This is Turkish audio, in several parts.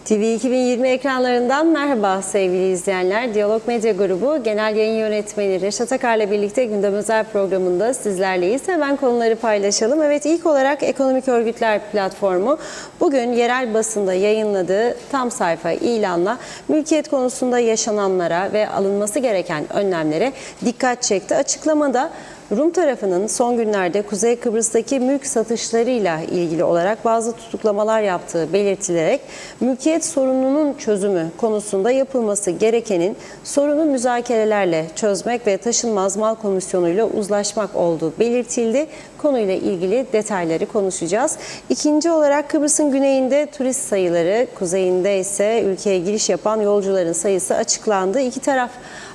TV 2020 ekranlarından merhaba sevgili izleyenler. Diyalog Medya Grubu Genel Yayın Yönetmeni Reşat Akar'la birlikte Gündem Özel programında sizlerleyiz. Hemen konuları paylaşalım. Evet, ilk olarak Ekonomik Örgütler Platformu bugün yerel basında yayınladığı tam sayfa ilanla mülkiyet konusunda yaşananlara ve alınması gereken önlemlere dikkat çekti. Açıklamada Rum tarafının son günlerde Kuzey Kıbrıs'taki mülk satışlarıyla ilgili olarak bazı tutuklamalar yaptığı belirtilerek mülkiyet sorununun çözümü konusunda yapılması gerekenin sorunu müzakerelerle çözmek ve taşınmaz mal komisyonuyla uzlaşmak olduğu belirtildi. Konuyla ilgili detayları konuşacağız. İkinci olarak Kıbrıs'ın güneyinde turist sayıları, kuzeyinde ise ülkeye giriş yapan yolcuların sayısı açıklandı. İki taraf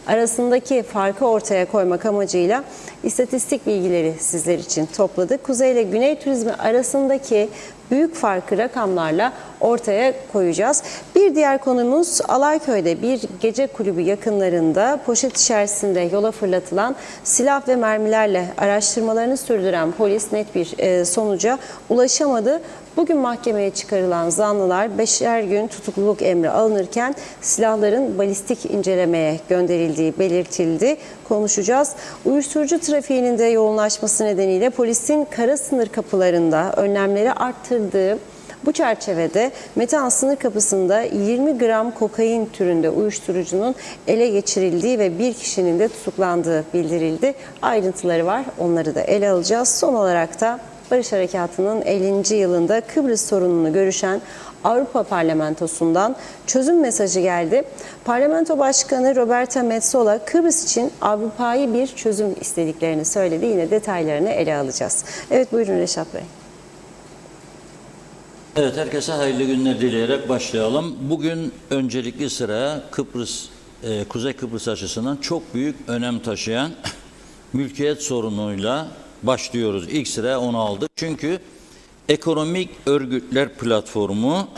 arasındaki farkı ortaya koymak amacıyla istatistik bilgileri sizler için topladık. Kuzey ile güney turizmi arasındaki büyük farkı rakamlarla ortaya koyacağız. Bir diğer konumuz Alayköy'de bir gece kulübü yakınlarında poşet içerisinde yola fırlatılan silah ve mermilerle araştırmalarını sürdüren polis net bir sonuca ulaşamadı. Bugün mahkemeye çıkarılan zanlılar 5'er gün tutukluluk emri alınırken silahların balistik incelemeye gönderildiği belirtildi. Konuşacağız. Uyuşturucu trafiğinin de yoğunlaşması nedeniyle polisin kara sınır kapılarında önlemleri arttırdığı bu çerçevede Metehan sınır kapısında 20 gram kokain türünde uyuşturucunun ele geçirildiği ve bir kişinin de tutuklandığı bildirildi. Ayrıntıları var, onları da ele alacağız. Son olarak da Barış Harekatı'nın 50. yılında Kıbrıs sorununu görüşen Avrupa Parlamentosu'ndan çözüm mesajı geldi. Parlamento Başkanı Roberta Metsola Kıbrıs için Avrupa'yı bir çözüm istediklerini söyledi. Yine detaylarını ele alacağız. Evet, buyurun Reşat Bey. Evet, herkese hayırlı günler dileyerek başlayalım. Bugün öncelikli sıraya Kuzey Kıbrıs açısından çok büyük önem taşıyan mülkiyet sorunuyla başlıyoruz. İlk sıraya onu aldık. Çünkü Ekonomik Örgütler Platformu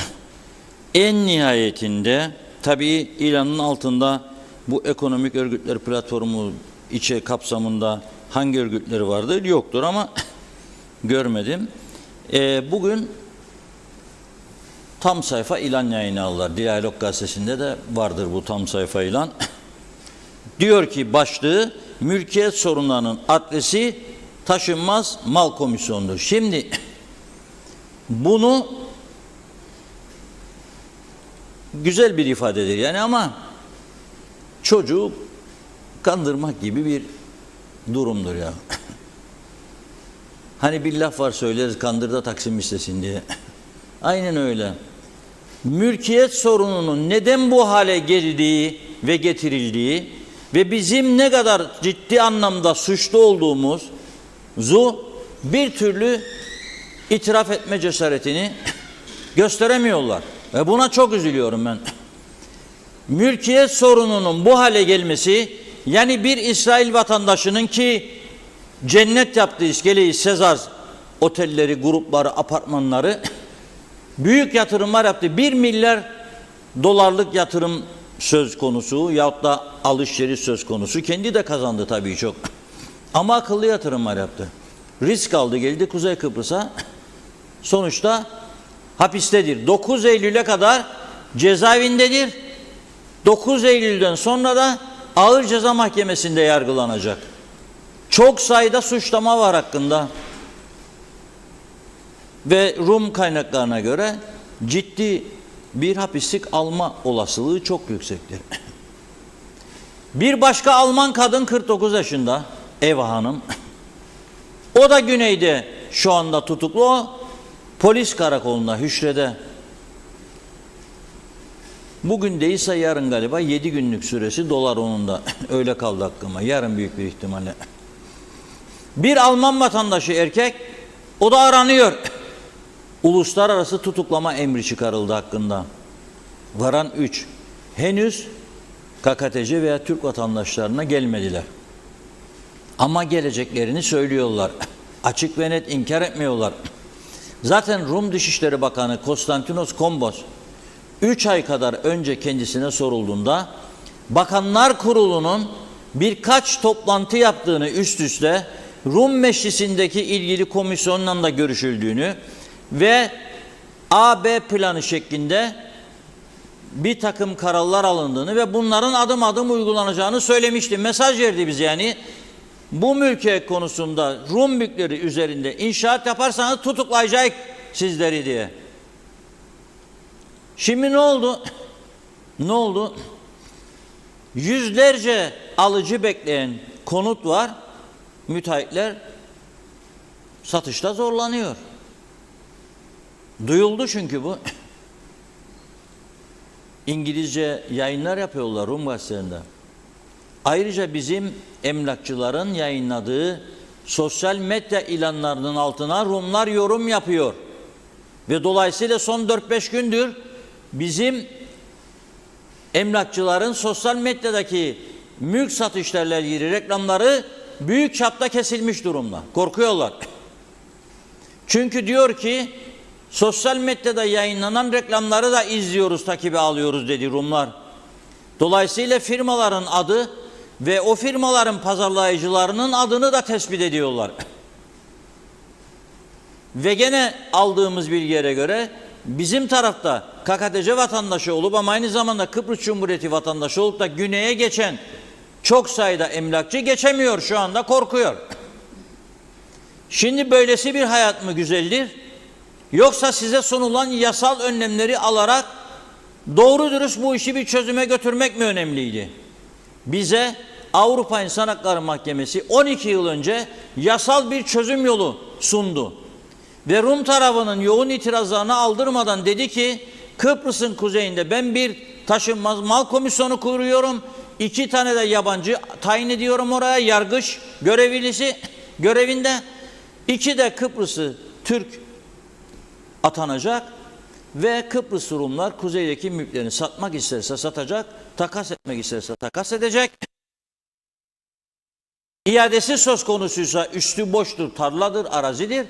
en nihayetinde, tabii ilanın altında bu Ekonomik Örgütler Platformu içi kapsamında hangi örgütleri vardır yoktur ama görmedim. Bugün tam sayfa ilan yayınladılar. Diyalog Gazetesi'nde de vardır bu tam sayfa ilan. Diyor ki başlığı, mülkiyet sorunlarının adresi taşınmaz mal komisyonudur. Şimdi bunu güzel bir ifadedir yani, ama çocuğu kandırmak gibi bir durumdur ya. Hani bir laf var, söyleriz, kandır da Taksim istesin diye. Aynen öyle. Mülkiyet sorununun neden bu hale geldiği ve getirildiği ve bizim ne kadar ciddi anlamda suçlu olduğumuzu bir türlü itiraf etme cesaretini gösteremiyorlar. Ve buna çok üzülüyorum ben. Mülkiyet sorununun bu hale gelmesi, yani bir İsrail vatandaşının ki cennet yaptığı iskeleyi, Sezar otelleri, grupları, apartmanları, büyük yatırımlar yaptı. 1 milyar dolarlık yatırım söz konusu yahut da alışveriş söz konusu. Kendi de kazandı tabii çok. Ama akıllı yatırımlar yaptı. Risk aldı, geldi Kuzey Kıbrıs'a. Sonuçta hapistedir. 9 Eylül'e kadar cezaevindedir. 9 Eylül'den sonra da Ağır Ceza Mahkemesi'nde yargılanacak. Çok sayıda suçlama var hakkında. Ve Rum kaynaklarına göre ciddi bir hapislik alma olasılığı çok yüksektir. Bir başka Alman kadın 49 yaşında, Eva Hanım. O da güneyde şu anda tutuklu. O polis karakolunda, hücrede. Bugün değilse yarın galiba 7 günlük süresi dolar onun da. Öyle kaldı aklıma. Yarın büyük bir ihtimalle. Bir Alman vatandaşı erkek, o da aranıyor. Uluslararası tutuklama emri çıkarıldı hakkında. Varan 3. Henüz KKTC veya Türk vatandaşlarına gelmediler. Ama geleceklerini söylüyorlar. Açık ve net inkar etmiyorlar. Zaten Rum Dışişleri Bakanı Konstantinos Kombos 3 ay kadar önce kendisine sorulduğunda Bakanlar Kurulu'nun birkaç toplantı yaptığını, üst üste Rum Meclisi'ndeki ilgili komisyonla da görüşüldüğünü ve AB planı şeklinde bir takım kararlar alındığını ve bunların adım adım uygulanacağını söylemişti. Mesaj verdi bize yani. Bu mülkiyet konusunda Rum mülkleri üzerinde inşaat yaparsanız tutuklayacak sizleri diye. Şimdi ne oldu? Ne oldu? Yüzlerce alıcı bekleyen konut var. Müteahhitler satışta zorlanıyor. Duyuldu çünkü bu. İngilizce yayınlar yapıyorlar Rum gazetelerinde. Ayrıca bizim emlakçıların yayınladığı sosyal medya ilanlarının altına Rumlar yorum yapıyor. Ve dolayısıyla son 4-5 gündür bizim emlakçıların sosyal medyadaki mülk satışlarıyla ilgili reklamları büyük çapta kesilmiş durumda. Korkuyorlar. Çünkü diyor ki sosyal medyada yayınlanan reklamları da izliyoruz, takibe alıyoruz dedi Rumlar. Dolayısıyla firmaların adı ve o firmaların pazarlayıcılarının adını da tespit ediyorlar. Ve gene aldığımız bilgilere göre bizim tarafta KKTC vatandaşı olup ama aynı zamanda Kıbrıs Cumhuriyeti vatandaşı olup da güneye geçen çok sayıda emlakçı geçemiyor, şu anda korkuyor. Şimdi böylesi bir hayat mı güzeldir? Yoksa size sunulan yasal önlemleri alarak doğru dürüst bu işi bir çözüme götürmek mi önemliydi? Bize Avrupa İnsan Hakları Mahkemesi 12 yıl önce yasal bir çözüm yolu sundu. Ve Rum tarafının yoğun itirazlarını aldırmadan dedi ki Kıbrıs'ın kuzeyinde ben bir taşınmaz mal komisyonu kuruyorum. 2 tane de yabancı tayin ediyorum oraya, yargıç görevinde. 2 de Kıbrıs'ı Türk atanacak ve Kıbrıs Rumlar kuzeydeki mülklerini satmak isterse satacak, takas etmek isterse takas edecek. İadesi söz konusuysa üstü boştur, tarladır, arazidir,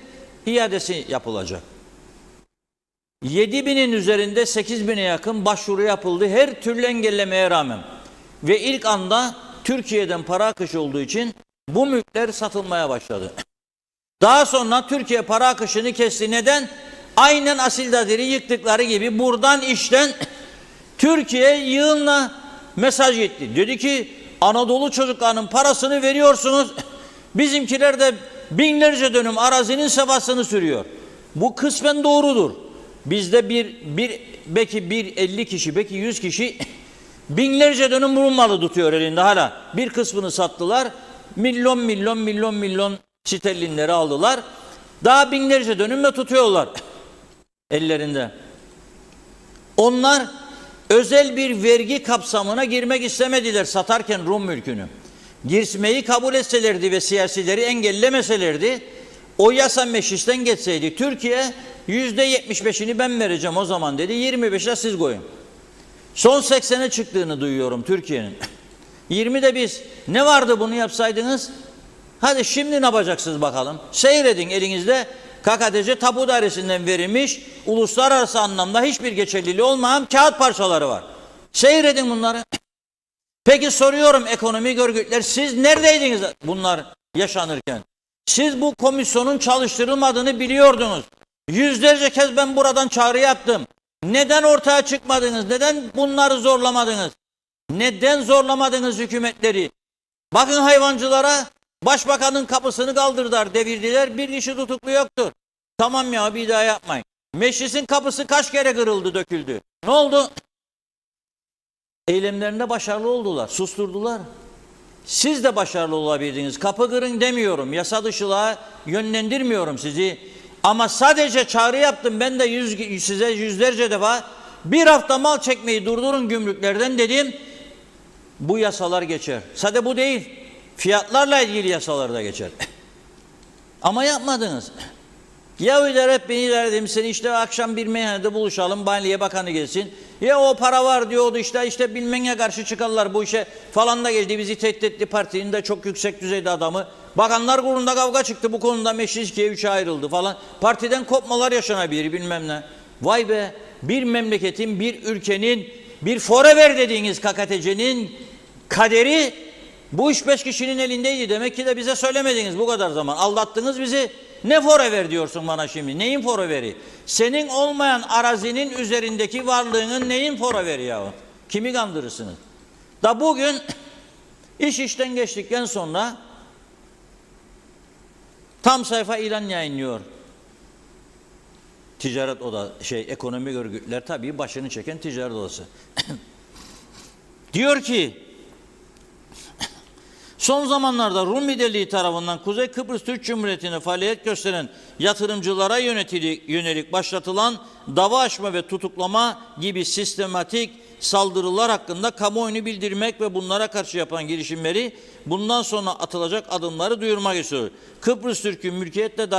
iadesi yapılacak. 7.000'in üzerinde 8.000'e yakın başvuru yapıldı her türlü engellemeye rağmen. Ve ilk anda Türkiye'den para akışı olduğu için bu mülkler satılmaya başladı. Daha sonra Türkiye para akışını kesti. Neden? Aynen Asildadir'i yıktıkları gibi buradan işten Türkiye yığınla mesaj gitti. Dedi ki Anadolu çocuklarının parasını veriyorsunuz. Bizimkiler de binlerce dönüm arazinin sefasını sürüyor. Bu kısmen doğrudur. Bizde belki 50 kişi, belki 100 kişi binlerce dönüm Rum malı tutuyor elinde hala. Bir kısmını sattılar. Milyon sterlinleri aldılar. Daha binlerce dönümle tutuyorlar ellerinde. Onlar özel bir vergi kapsamına girmek istemediler satarken Rum mülkünü. Girmeyi kabul etselerdi ve siyasileri engellemeselerdi, o yasa meclisten geçseydi Türkiye %75'ini ben vereceğim o zaman dedi, 25'e siz koyun. Son 80'e çıktığını duyuyorum Türkiye'nin. 20'de biz. Ne vardı bunu yapsaydınız? Hadi şimdi ne yapacaksınız bakalım? Seyredin, elinizde KKTC Tapu Dairesi'nden verilmiş, uluslararası anlamda hiçbir geçerliliği olmayan kağıt parçaları var. Seyredin bunları. Peki soruyorum, ekonomik örgütler, siz neredeydiniz bunlar yaşanırken? Siz bu komisyonun çalıştırılmadığını biliyordunuz. Yüzlerce kez ben buradan çağrı yaptım. Neden ortaya çıkmadınız? Neden bunları zorlamadınız? Neden zorlamadınız hükümetleri? Bakın hayvancılara, başbakanın kapısını kaldırdılar, devirdiler, bir kişi tutuklu yoktur. Tamam ya, bir daha yapmayın. Meclisin kapısı kaç kere kırıldı, döküldü. Ne oldu? Eylemlerinde başarılı oldular, susturdular. Siz de başarılı olabildiniz. Kapı kırın demiyorum, yasa dışılığa yönlendirmiyorum sizi. Ama sadece çağrı yaptım ben de size yüzlerce defa, bir hafta mal çekmeyi durdurun gümrüklerden dedim. Bu yasalar geçer. Sadece bu değil, fiyatlarla ilgili yasalar da geçer. Ama yapmadınız. Ya hep beni dedim, seni işte akşam bir meyhanede buluşalım, Maliye Bakanı gelsin. Ya o para var diyordu, işte bilmeye karşı çıkarlar bu işe falan da geldi, bizi tehdit etti, partinin de çok yüksek düzeyde adamı. Bakanlar kurulunda kavga çıktı bu konuda, meclis 2'ye 3'e ayrıldı falan. Partiden kopmalar yaşanabilir bilmem ne. Vay be, bir memleketin, bir ülkenin, bir forever dediğiniz KKTC'nin kaderi bu 3-5 kişinin elindeydi. Demek ki de bize söylemediniz bu kadar zaman. Aldattınız bizi. ne forever diyorsun bana şimdi? Neyin foreveri? Senin olmayan arazinin üzerindeki varlığının neyin foreveri yahu? Kimi kandırırsınız? Da bugün iş işten geçtikten sonra tam sayfa ilan yayınlıyor. Ticaret ekonomik örgütler tabii başını çeken ticaret odası. Diyor ki son zamanlarda Rum liderliği tarafından Kuzey Kıbrıs Türk Cumhuriyeti'ne faaliyet gösteren yatırımcılara yönelik başlatılan dava açma ve tutuklama gibi sistematik saldırılar hakkında kamuoyunu bildirmek ve bunlara karşı yapan girişimleri bundan sonra atılacak adımları duyurmak istiyor. Kıbrıs Türk'ün mülkiyetle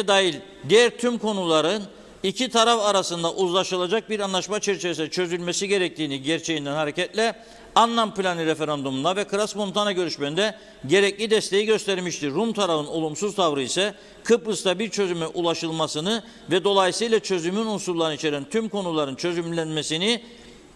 dahil diğer tüm konuların iki taraf arasında uzlaşılacak bir anlaşma çerçevesinde çözülmesi gerektiğini gerçeğinden hareketle Annan Planı referandumunda ve Crans-Montana görüşmelerinde gerekli desteği göstermiştir. Rum tarafının olumsuz tavrı ise Kıbrıs'ta bir çözüme ulaşılmasını ve dolayısıyla çözümün unsurlarını içeren tüm konuların çözümlenmesini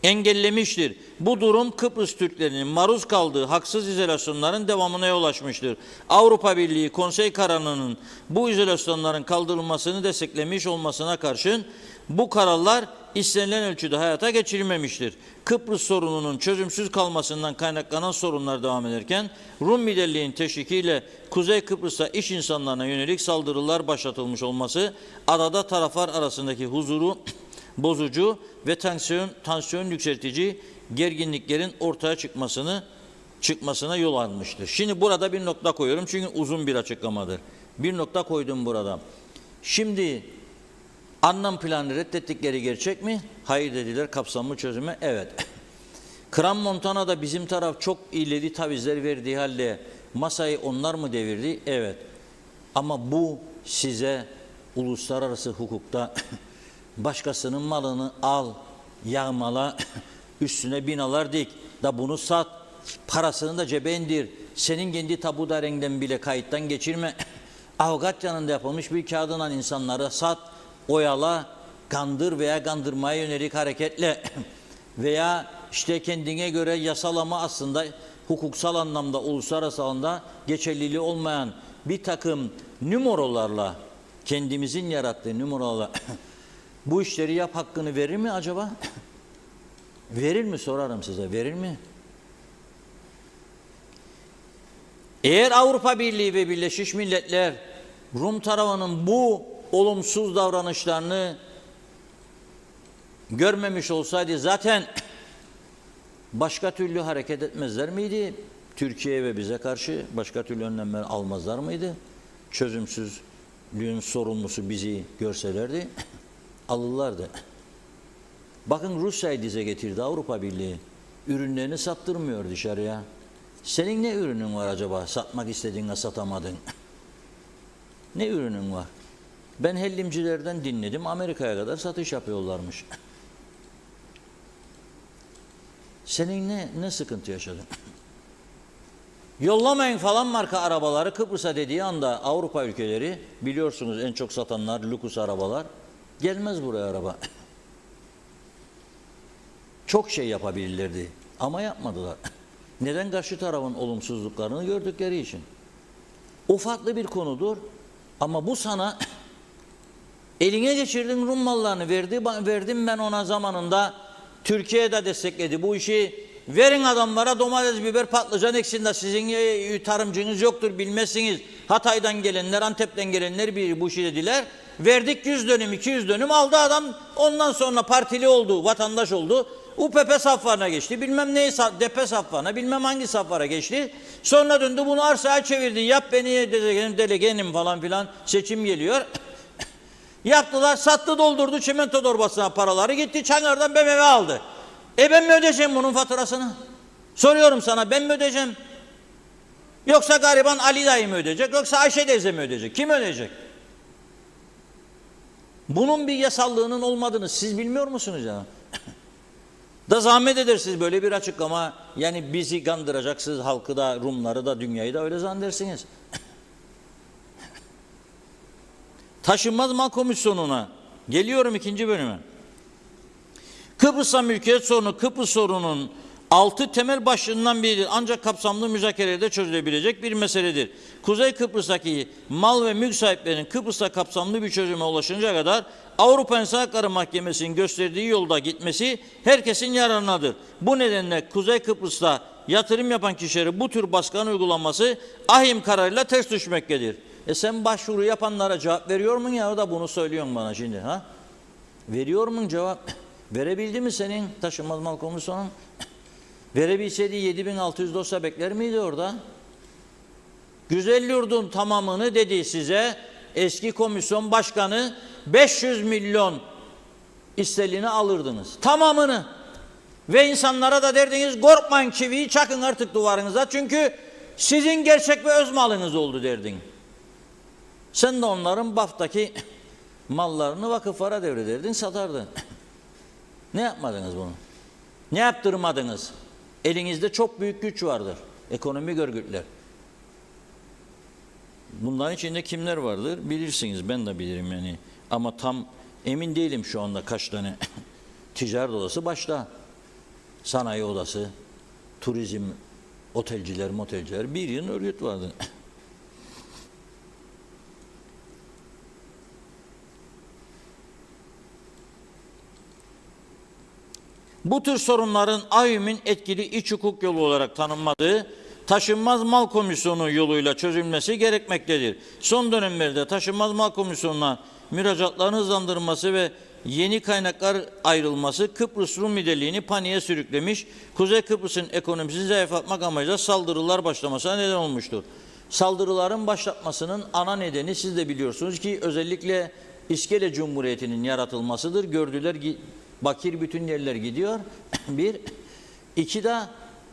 engellemiştir. Bu durum Kıbrıs Türklerinin maruz kaldığı haksız izolasyonların devamına yol açmıştır. Avrupa Birliği Konsey kararının bu izolasyonların kaldırılmasını desteklemiş olmasına karşın bu kararlar istenilen ölçüde hayata geçirilmemiştir. Kıbrıs sorununun çözümsüz kalmasından kaynaklanan sorunlar devam ederken Rum liderliğinin teşvikiyle Kuzey Kıbrıs'ta iş insanlarına yönelik saldırılar başlatılmış olması adada taraflar arasındaki huzuru bozucu ve tansiyon yükseltici gerginliklerin ortaya çıkmasına yol almıştır. Şimdi burada bir nokta koyuyorum çünkü uzun bir açıklamadır. Bir nokta koydum burada. Şimdi Annan Planı reddettikleri gerçek mi? Hayır dediler. Kapsamlı çözüme evet. Crans-Montana'da bizim taraf çok ileri tavizler verdiği halde masayı onlar mı devirdi? Evet. Ama bu size uluslararası hukukta başkasının malını al, yağmala, üstüne binalar dik, da bunu sat, parasını da cebe indir, senin kendi tabu dairenden bile kayıttan geçirme, avukat yanında yapılmış bir kağıdına insanları sat, oyala, kandır veya kandırmaya yönelik hareketle veya işte kendine göre yasalama aslında hukuksal anlamda, uluslararası alanda geçerliliği olmayan bir takım numaralarla, kendimizin yarattığı numaralarla bu işleri yap hakkını verir mi acaba? Verir mi sorarım size, verir mi? Eğer Avrupa Birliği ve Birleşmiş Milletler Rum tarafının bu olumsuz davranışlarını görmemiş olsaydı zaten başka türlü hareket etmezler miydi? Türkiye ve bize karşı başka türlü önlemler almazlar mıydı? Çözümsüzlüğün sorumlusu bizi görselerdi. Alırlardı. Bakın Rusya'yı dize getirdi Avrupa Birliği. Ürünlerini sattırmıyor dışarıya. Senin ne ürünün var acaba? Satmak istediğinde satamadın. Ne ürünün var? Ben hellimcilerden dinledim. Amerika'ya kadar satış yapıyorlarmış. Senin ne sıkıntı yaşadın? Yollamayın falan marka arabaları Kıbrıs'a dediği anda Avrupa ülkeleri, biliyorsunuz en çok satanlar lüks arabalar, gelmez buraya araba. Çok şey yapabilirlerdi ama yapmadılar. Neden? Karşı tarafın olumsuzluklarını gördükleri için. O farklı bir konudur ama bu sana eline geçirdin Rum mallarını verdim ben ona zamanında. Türkiye'de destekledi bu işi. Verin adamlara domates, biber, patlıcan eksin de sizin tarımcınız yoktur bilmezsiniz. Hatay'dan gelenler, Antep'ten gelenler bir bu işi dediler. Verdik 100 dönüm, 200 dönüm aldı adam. Ondan sonra partili oldu, vatandaş oldu. UPP saflarına geçti. Bilmem neyi DP saflarına, bilmem hangi saflara geçti. Sonra döndü bunu arsaya çevirdi. Yap beni delegenim falan filan, seçim geliyor. Yaptılar, sattı, doldurdu çimento torbasına paraları, gitti Çangar'dan BMW aldı. Ben mi ödeyeceğim bunun faturasını? Soruyorum sana, ben mi ödeyeceğim? Yoksa gariban Ali dayı mı ödeyecek? Yoksa Ayşe teyze mi ödeyecek? Kim ödeyecek? Bunun bir yasallığının olmadığını siz bilmiyor musunuz ya? Da zahmet edersiniz böyle bir açıklama. Yani bizi kandıracaksınız, halkı da, Rumları da, dünyayı da öyle zannedersiniz. Taşınmaz Mal Komisyonu'na geliyorum, ikinci bölüme. Kıbrıs'a mülkiyet sorunu, Kıbrıs sorunun 6 temel başlığından biridir. Ancak kapsamlı müzakerelerde çözülebilecek bir meseledir. Kuzey Kıbrıs'taki mal ve mülk sahiplerinin Kıbrıs'ta kapsamlı bir çözüme ulaşıncaya kadar Avrupa İnsan Hakları Mahkemesi'nin gösterdiği yolda gitmesi herkesin yararınadır. Bu nedenle Kuzey Kıbrıs'ta yatırım yapan kişilere bu tür baskının uygulanması ahim kararıyla ters düşmektedir. Sen başvuru yapanlara cevap veriyor musun ya da bunu söylüyorsun bana şimdi ha? Veriyor musun cevap? Verebildi mi senin taşınmaz mal komisyonun? Verebilseydi 7600 dosya bekler miydi orada? Güzel yurdun tamamını dedi size eski komisyon başkanı 500 milyon istediğini alırdınız. Tamamını. Ve insanlara da derdiniz korkmayın çiviyi çakın artık duvarınıza çünkü sizin gerçek ve öz malınız oldu derdin. Sen de onların BAF'taki mallarını vakıflara devrederdin satardın. Ne yapmadınız bunu? Ne yaptırmadınız? Elinizde çok büyük güç vardır. Ekonomik örgütler. Bunların içinde kimler vardır? Bilirsiniz. Ben de bilirim yani. Ama tam emin değilim şu anda kaç tane. Ticaret odası başta. Sanayi odası, turizm, otelciler, bir yığın örgüt vardı. Bu tür sorunların AYÜM'ün etkili iç hukuk yolu olarak tanınmadığı taşınmaz mal komisyonu yoluyla çözülmesi gerekmektedir. Son dönemlerde taşınmaz mal komisyonuna müracaatların hızlandırılması ve yeni kaynaklar ayrılması Kıbrıs Rum liderliğini paniğe sürüklemiş, Kuzey Kıbrıs'ın ekonomisini zayıflatmak amacıyla saldırılar başlamasına neden olmuştur. Saldırıların başlatmasının ana nedeni siz de biliyorsunuz ki özellikle İskele Cumhuriyeti'nin yaratılmasıdır. Gördüler bakir bütün yerler gidiyor. Bir.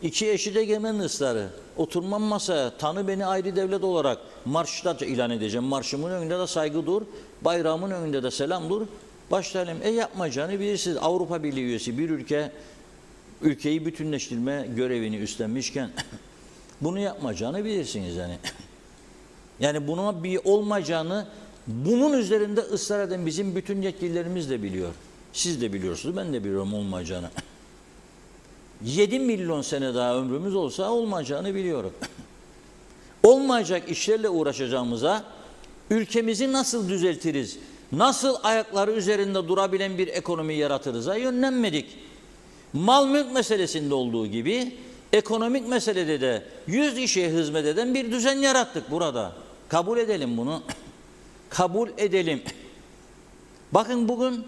İki eşit egemen ısrarı. Oturmam masaya, tanı beni ayrı devlet olarak marşta ilan edeceğim. Marşımın önünde de saygı dur, bayrağımın önünde de selam dur. Başlayalım. Yapmayacağını bilirsiniz. Avrupa Birliği üyesi bir ülkeyi bütünleştirme görevini üstlenmişken bunu yapmayacağını bilirsiniz yani. Yani buna bir olmayacağını bunun üzerinde ısrar eden bizim bütün yetkililerimiz de biliyor. Siz de biliyorsunuz, ben de biliyorum olmayacağını. 7 milyon sene daha ömrümüz olsa olmayacağını biliyorum. Olmayacak işlerle uğraşacağımıza ülkemizi nasıl düzeltiriz, nasıl ayakları üzerinde durabilen bir ekonomi yaratırız'a yönlenmedik. Mal mülk meselesinde olduğu gibi ekonomik meselede de 100 kişiye hizmet eden bir düzen yarattık burada. Kabul edelim bunu. Kabul edelim. Bakın bugün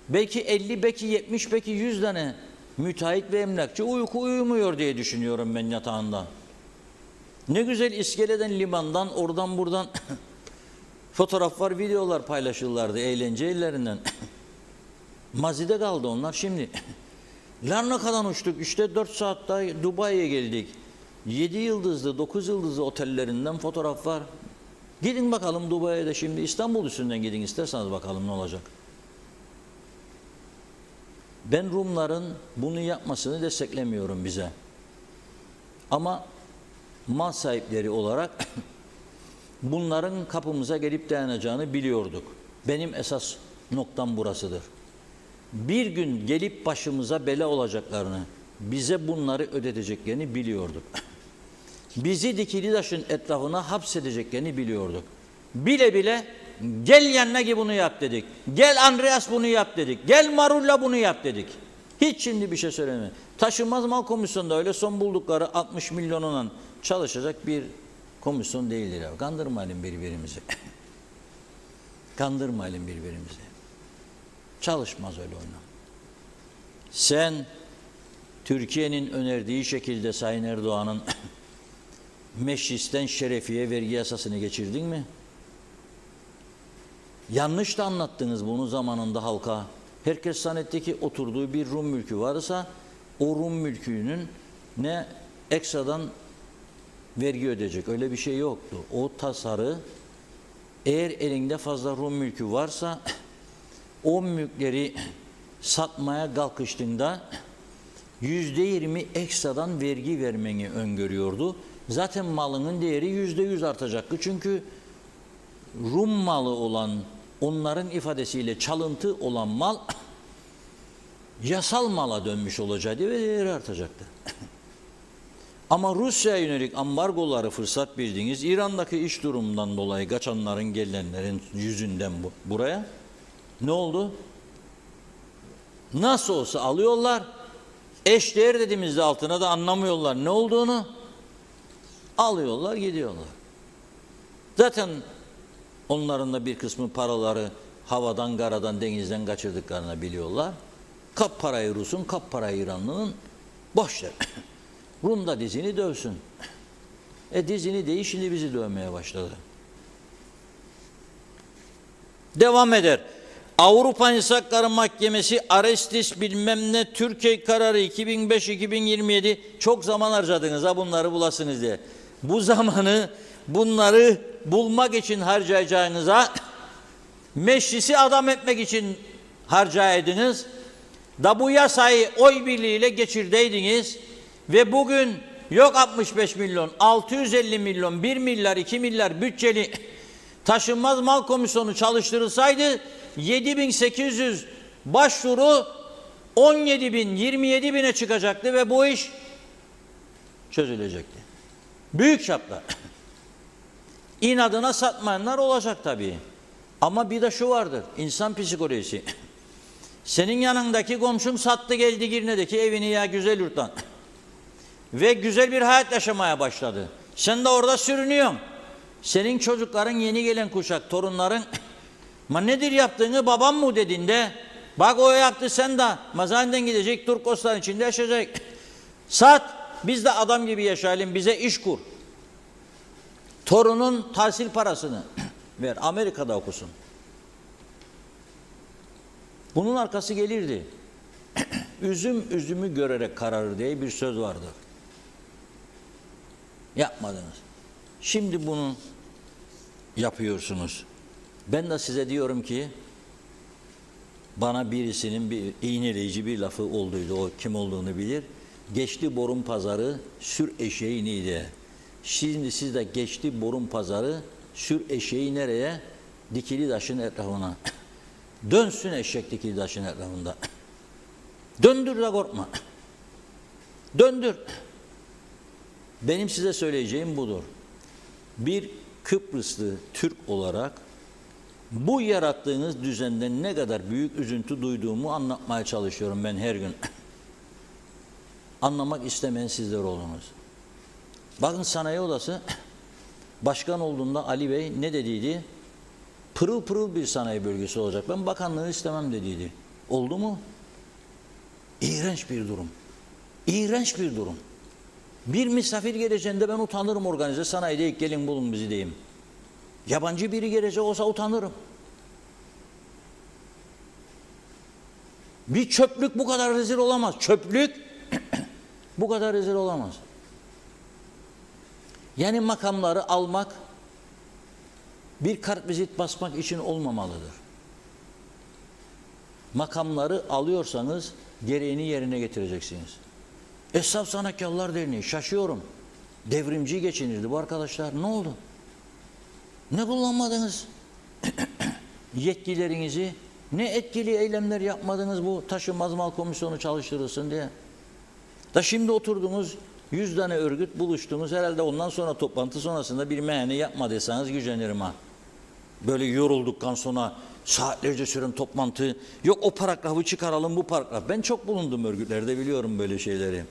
belki 50, belki 70, belki 100 tane müteahhit ve emlakçı uyumuyor diye düşünüyorum ben yatağında. Ne güzel iskeleden, limandan, oradan buradan fotoğraflar, videolar paylaşırlardı eğlence yerlerinden. Mazide kaldı onlar şimdi. Larnaka'dan uçtuk. İşte 4 saatte Dubai'ye geldik. 7 yıldızlı, 9 yıldızlı otellerinden fotoğraflar. Gidin bakalım Dubai'ye de şimdi İstanbul üstünden gidin isterseniz bakalım ne olacak. Ben Rumların bunu yapmasını desteklemiyorum bize. Ama mal sahipleri olarak bunların kapımıza gelip dayanacağını biliyorduk. Benim esas noktam burasıdır. Bir gün gelip başımıza bela olacaklarını, bize bunları ödeteceklerini biliyorduk. Bizi dikili taşın etrafına hapsedeceklerini biliyorduk. Bile bile gel Yannagi bunu yap dedik. Gel Andreas bunu yap dedik. Gel Marulla bunu yap dedik. Hiç şimdi bir şey söyleme. Taşınmaz mal komisyonunda öyle son buldukları 60 milyonundan çalışacak bir komisyon değildir. Ya. Kandırmayalım birbirimizi. Kandırmayalım birbirimizi. Çalışmaz öyle oyna. Sen Türkiye'nin önerdiği şekilde Sayın Erdoğan'ın meclisten şerefiye vergi yasasını geçirdin mi? Yanlış da anlattınız bunu zamanında halka. Herkes zannetti ki oturduğu bir Rum mülkü varsa o Rum mülkünün ne ekstradan vergi ödeyecek. Öyle bir şey yoktu. O tasarı eğer elinde fazla Rum mülkü varsa o mülkleri satmaya kalkıştığında %20 ekstradan vergi vermeni öngörüyordu. Zaten malının değeri %100 artacaktı. Çünkü Rum malı olan, onların ifadesiyle çalıntı olan mal yasal mala dönmüş olacaktı ve değeri artacaktı. Ama Rusya'ya yönelik ambargoları fırsat bildiniz. İran'daki iş durumundan dolayı kaçanların, gelenlerin yüzünden buraya ne oldu? Nasıl olsa alıyorlar. Eşdeğer dediğimizde altına da anlamıyorlar ne olduğunu. Alıyorlar, gidiyorlar. Zaten onların da bir kısmı paraları havadan, karadan, denizden kaçırdıklarını biliyorlar. Kap parayı Rus'un, kap parayı İranlı'nın, boş ver. Rum da dizini dövsün. Dizini değil, şimdi bizi dövmeye başladı. Devam eder. Avrupa İnsan Hakları Mahkemesi Arestis bilmem ne Türkiye kararı 2005-2027 çok zaman harcadınız ha bunları bulasınız diye. Bu zamanı bunları bulmak için harcayacağınıza meclisi adam etmek için harcaydınız. Da bu yasayı oy birliğiyle geçirdeydiniz ve bugün yok 65 milyon, 650 milyon, 1 milyar, 2 milyar bütçeli taşınmaz mal komisyonu çalıştırılsaydı 7.800 başvuru 17.000, 27.000'e çıkacaktı ve bu iş çözülecekti. Büyük çapta. İnadına satmayanlar olacak tabii. Ama bir de şu vardır, insan psikolojisi. Senin yanındaki komşun sattı geldi Girne'deki evini ya güzel yurttan. Ve güzel bir hayat yaşamaya başladı. Sen de orada sürünüyorsun. Senin çocukların, yeni gelen kuşak, torunların ma nedir yaptığını babam mı dediğinde bak o yaptı sen de mazaneden gidecek Turkosların içinde yaşayacak. Sat biz de adam gibi yaşayalım, bize iş kur. Torunun tahsil parasını ver, Amerika'da okusun. Bunun arkası gelirdi. Üzüm üzümü görerek kararır diye bir söz vardır. Yapmadınız. Şimdi bunu yapıyorsunuz. Ben de size diyorum ki bana birisinin bir iğneleyici bir lafı olduydu. O kim olduğunu bilir. Geçti borun pazarı sür eşeği neydi? Şimdi siz de geçti borun pazarı sür eşeği nereye? Dikili taşın etrafına. Dönsün eşek dikili taşın etrafında. Döndür de korkma. Döndür. Benim size söyleyeceğim budur. Bir Kıbrıslı Türk olarak bu yarattığınız düzenden ne kadar büyük üzüntü duyduğumu anlatmaya çalışıyorum ben her gün. Anlamak istemeyen sizler oldunuz. Bakın sanayi odası başkan olduğunda Ali Bey ne dediydi? Pırıl pırıl bir sanayi bölgesi olacak. Ben bakanlığı istemem dediydi. Oldu mu? İğrenç bir durum. İğrenç bir durum. Bir misafir geleceğinde ben utanırım organize sanayide gelin bulun bizi diyeyim. Yabancı biri gelecek olsa utanırım. Bir çöplük bu kadar rezil olamaz. Çöplük bu kadar rezil olamaz. Yani makamları almak bir kartvizit basmak için olmamalıdır. Makamları alıyorsanız gereğini yerine getireceksiniz. Esnaf Sanatkarlar Derneği, şaşıyorum. Devrimci geçinirdi bu arkadaşlar. Ne oldu? Ne kullanmadınız? Yetkilerinizi, ne etkili eylemler yapmadınız bu taşınmaz mal komisyonu çalıştırılsın diye. Da şimdi oturdunuz 100 tane örgüt buluştunuz. Herhalde ondan sonra toplantı sonrasında bir meyhane yapmadıysanız gücenirim ha. Böyle yorulduktan sonra saatlerce süren toplantı. Yok o paragrafı çıkaralım bu paragraf. Ben çok bulundum örgütlerde biliyorum böyle şeyleri.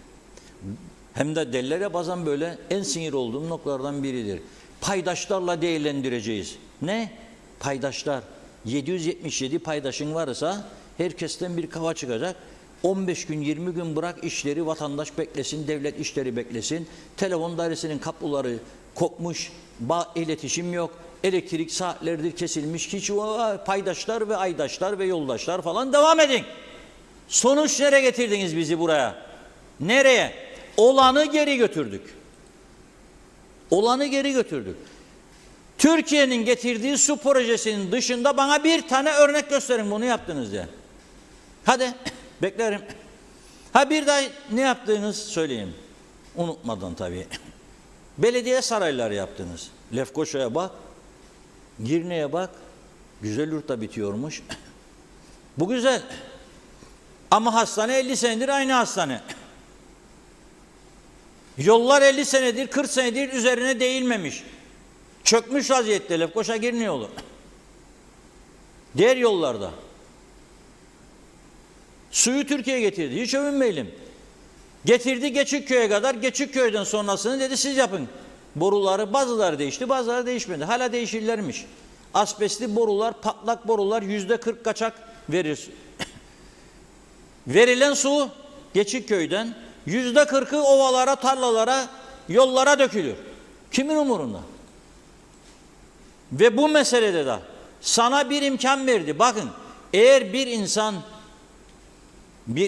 Hem de derler bazen böyle en sinir olduğum noktalardan biridir. Paydaşlarla değerlendireceğiz. Ne? Paydaşlar. 777 paydaşın varsa herkesten bir kafa çıkacak. 15 gün 20 gün bırak işleri vatandaş beklesin, devlet işleri beklesin. Telefon dairesinin kapıları kopmuş, iletişim yok. Elektrik saatlerdir kesilmiş. Hiç paydaşlar ve aydaşlar ve yoldaşlar falan devam edin. Sonuç nereye getirdiniz bizi buraya? Nereye? Olanı geri götürdük. Olanı geri götürdük. Türkiye'nin getirdiği su projesinin dışında bana bir tane örnek gösterin bunu yaptınız diye. Hadi beklerim. Ha bir daha ne yaptığınız söyleyeyim. Unutmadan tabii. Belediye sarayları yaptınız. Lefkoşa'ya bak. Girne'ye bak. Güzel yurtta bitiyormuş. Bu güzel. Ama hastane 50 senedir aynı hastane. Yollar 50 senedir, 40 senedir üzerine değilmemiş. Çökmüş vaziyette Lefkoşa Girne yolu. Diğer yollarda. Suyu Türkiye getirdi. Hiç övünmeyelim. Getirdi Geçikköy'e kadar. Geçikköy'den sonrasını dedi siz yapın. Boruları bazıları değişti, bazıları değişmedi. Hala değişirlermiş. Asbestli borular, patlak borular %40 kaçak verir. Verilen su Geçikköy'den %40'ı ovalara, tarlalara, yollara dökülür. Kimin umurunda? Ve bu meselede de sana bir imkan verdi. Bakın, eğer bir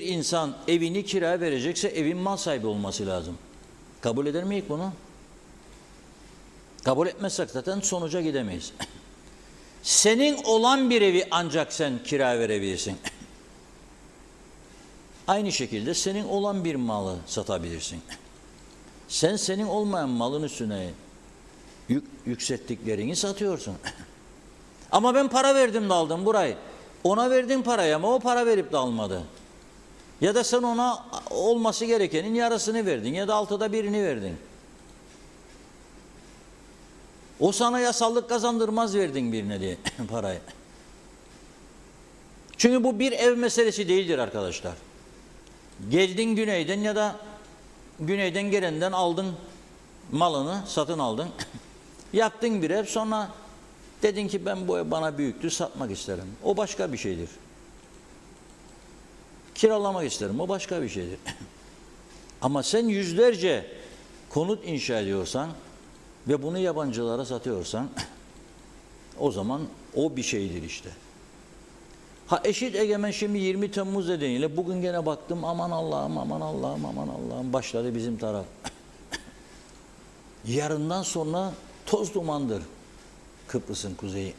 insan evini kiraya verecekse evin mal sahibi olması lazım. Kabul eder miyiz bunu? Kabul etmezsek zaten sonuca gidemeyiz. Senin olan bir evi ancak sen kiraya verebilirsin. Aynı şekilde senin olan bir malı satabilirsin. Sen senin olmayan malın üstüne yükselttiklerini satıyorsun. Ama ben para verdim de aldım burayı. Ona verdin parayı ama o para verip de almadı. Ya da sen ona olması gerekenin yarısını verdin ya da 1/6'ını verdin. O sana yasallık kazandırmaz verdin birine diye parayı. Çünkü bu bir ev meselesi değildir arkadaşlar. Geldin güneyden ya da güneyden gelenden aldın malını, satın aldın. Yaptın bir ev, sonra dedin ki ben bu ev bana büyüktür, satmak isterim. O başka bir şeydir. Kiralamak isterim, o başka bir şeydir. Ama sen yüzlerce konut inşa ediyorsan ve bunu yabancılara satıyorsan o zaman o bir şeydir işte. Ha, eşit egemen şimdi 20 Temmuz nedeniyle bugün gene baktım, aman Allah'ım, aman Allah'ım, aman Allah'ım, başladı bizim taraf. Yarından sonra toz dumandır Kıbrıs'ın kuzeyi.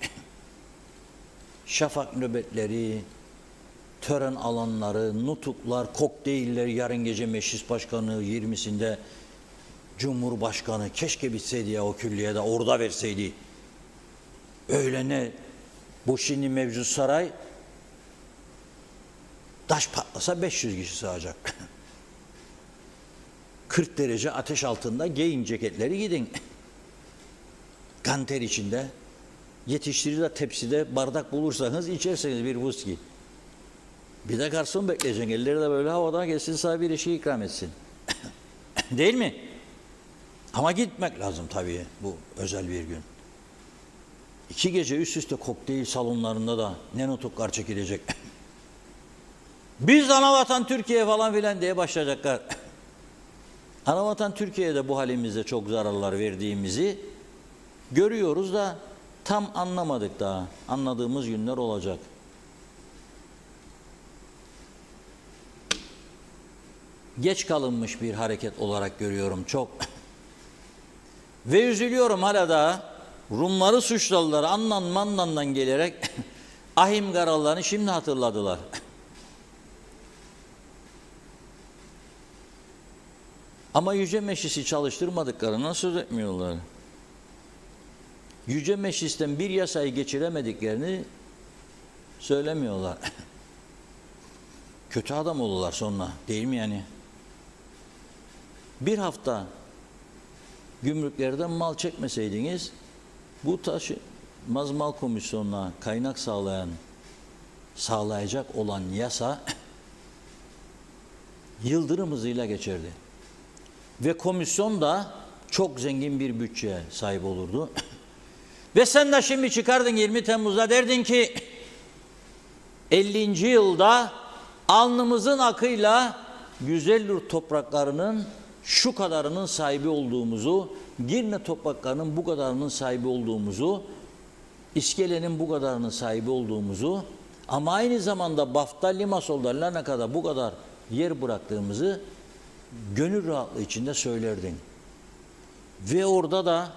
Şafak nöbetleri, tören alanları, nutuklar, kokteyller, yarın gece meclis başkanı 20'sinde Cumhurbaşkanı, keşke bitseydi ya o külliyede, orada verseydi. Öyle ne? Bu şimdi mevcut saray taş patlasa 500 kişi sığacak. 40 derece ateş altında giyin ceketleri gidin. Kanter içinde yetiştirir de tepside bardak bulursanız içerseniz bir viski. Bir de garson bekleyeceksin. Elleri de böyle havadan gelsin, sana bir şey ikram etsin. Değil mi? Ama gitmek lazım tabii bu özel bir gün. 2 gece üst üste kokteyl salonlarında da ne nutuklar çekilecek. Biz anavatan Türkiye falan filan diye başlayacaklar. Anavatan Türkiye'de bu halimizde çok zararlar verdiğimizi görüyoruz da tam anlamadık daha. Anladığımız günler olacak. Geç kalınmış bir hareket olarak görüyorum çok. Ve üzülüyorum hala da Rumları suçladılar. Mannan'dan gelerek Ahim Garalılarını şimdi hatırladılar. Ama Yüce Meclisi çalıştırmadıklarından söz etmiyorlar. Yüce Meclis'ten bir yasayı geçiremediklerini söylemiyorlar. Kötü adam oldular sonra, değil mi yani? Bir hafta gümrüklerden mal çekmeseydiniz, bu taşınmaz mal komisyonuna kaynak sağlayacak olan yasa yıldırım hızıyla geçerdi. Ve komisyon da çok zengin bir bütçeye sahip olurdu. Ve sen de şimdi çıkardın 20 Temmuz'da derdin ki 50. yılda alnımızın akıyla Güzelyurt topraklarının şu kadarının sahibi olduğumuzu, Girne topraklarının bu kadarının sahibi olduğumuzu, İskele'nin bu kadarının sahibi olduğumuzu ama aynı zamanda Bafta, Limasol'da ne kadar bu kadar yer bıraktığımızı gönül rahatlığı içinde söylerdin. Ve orada da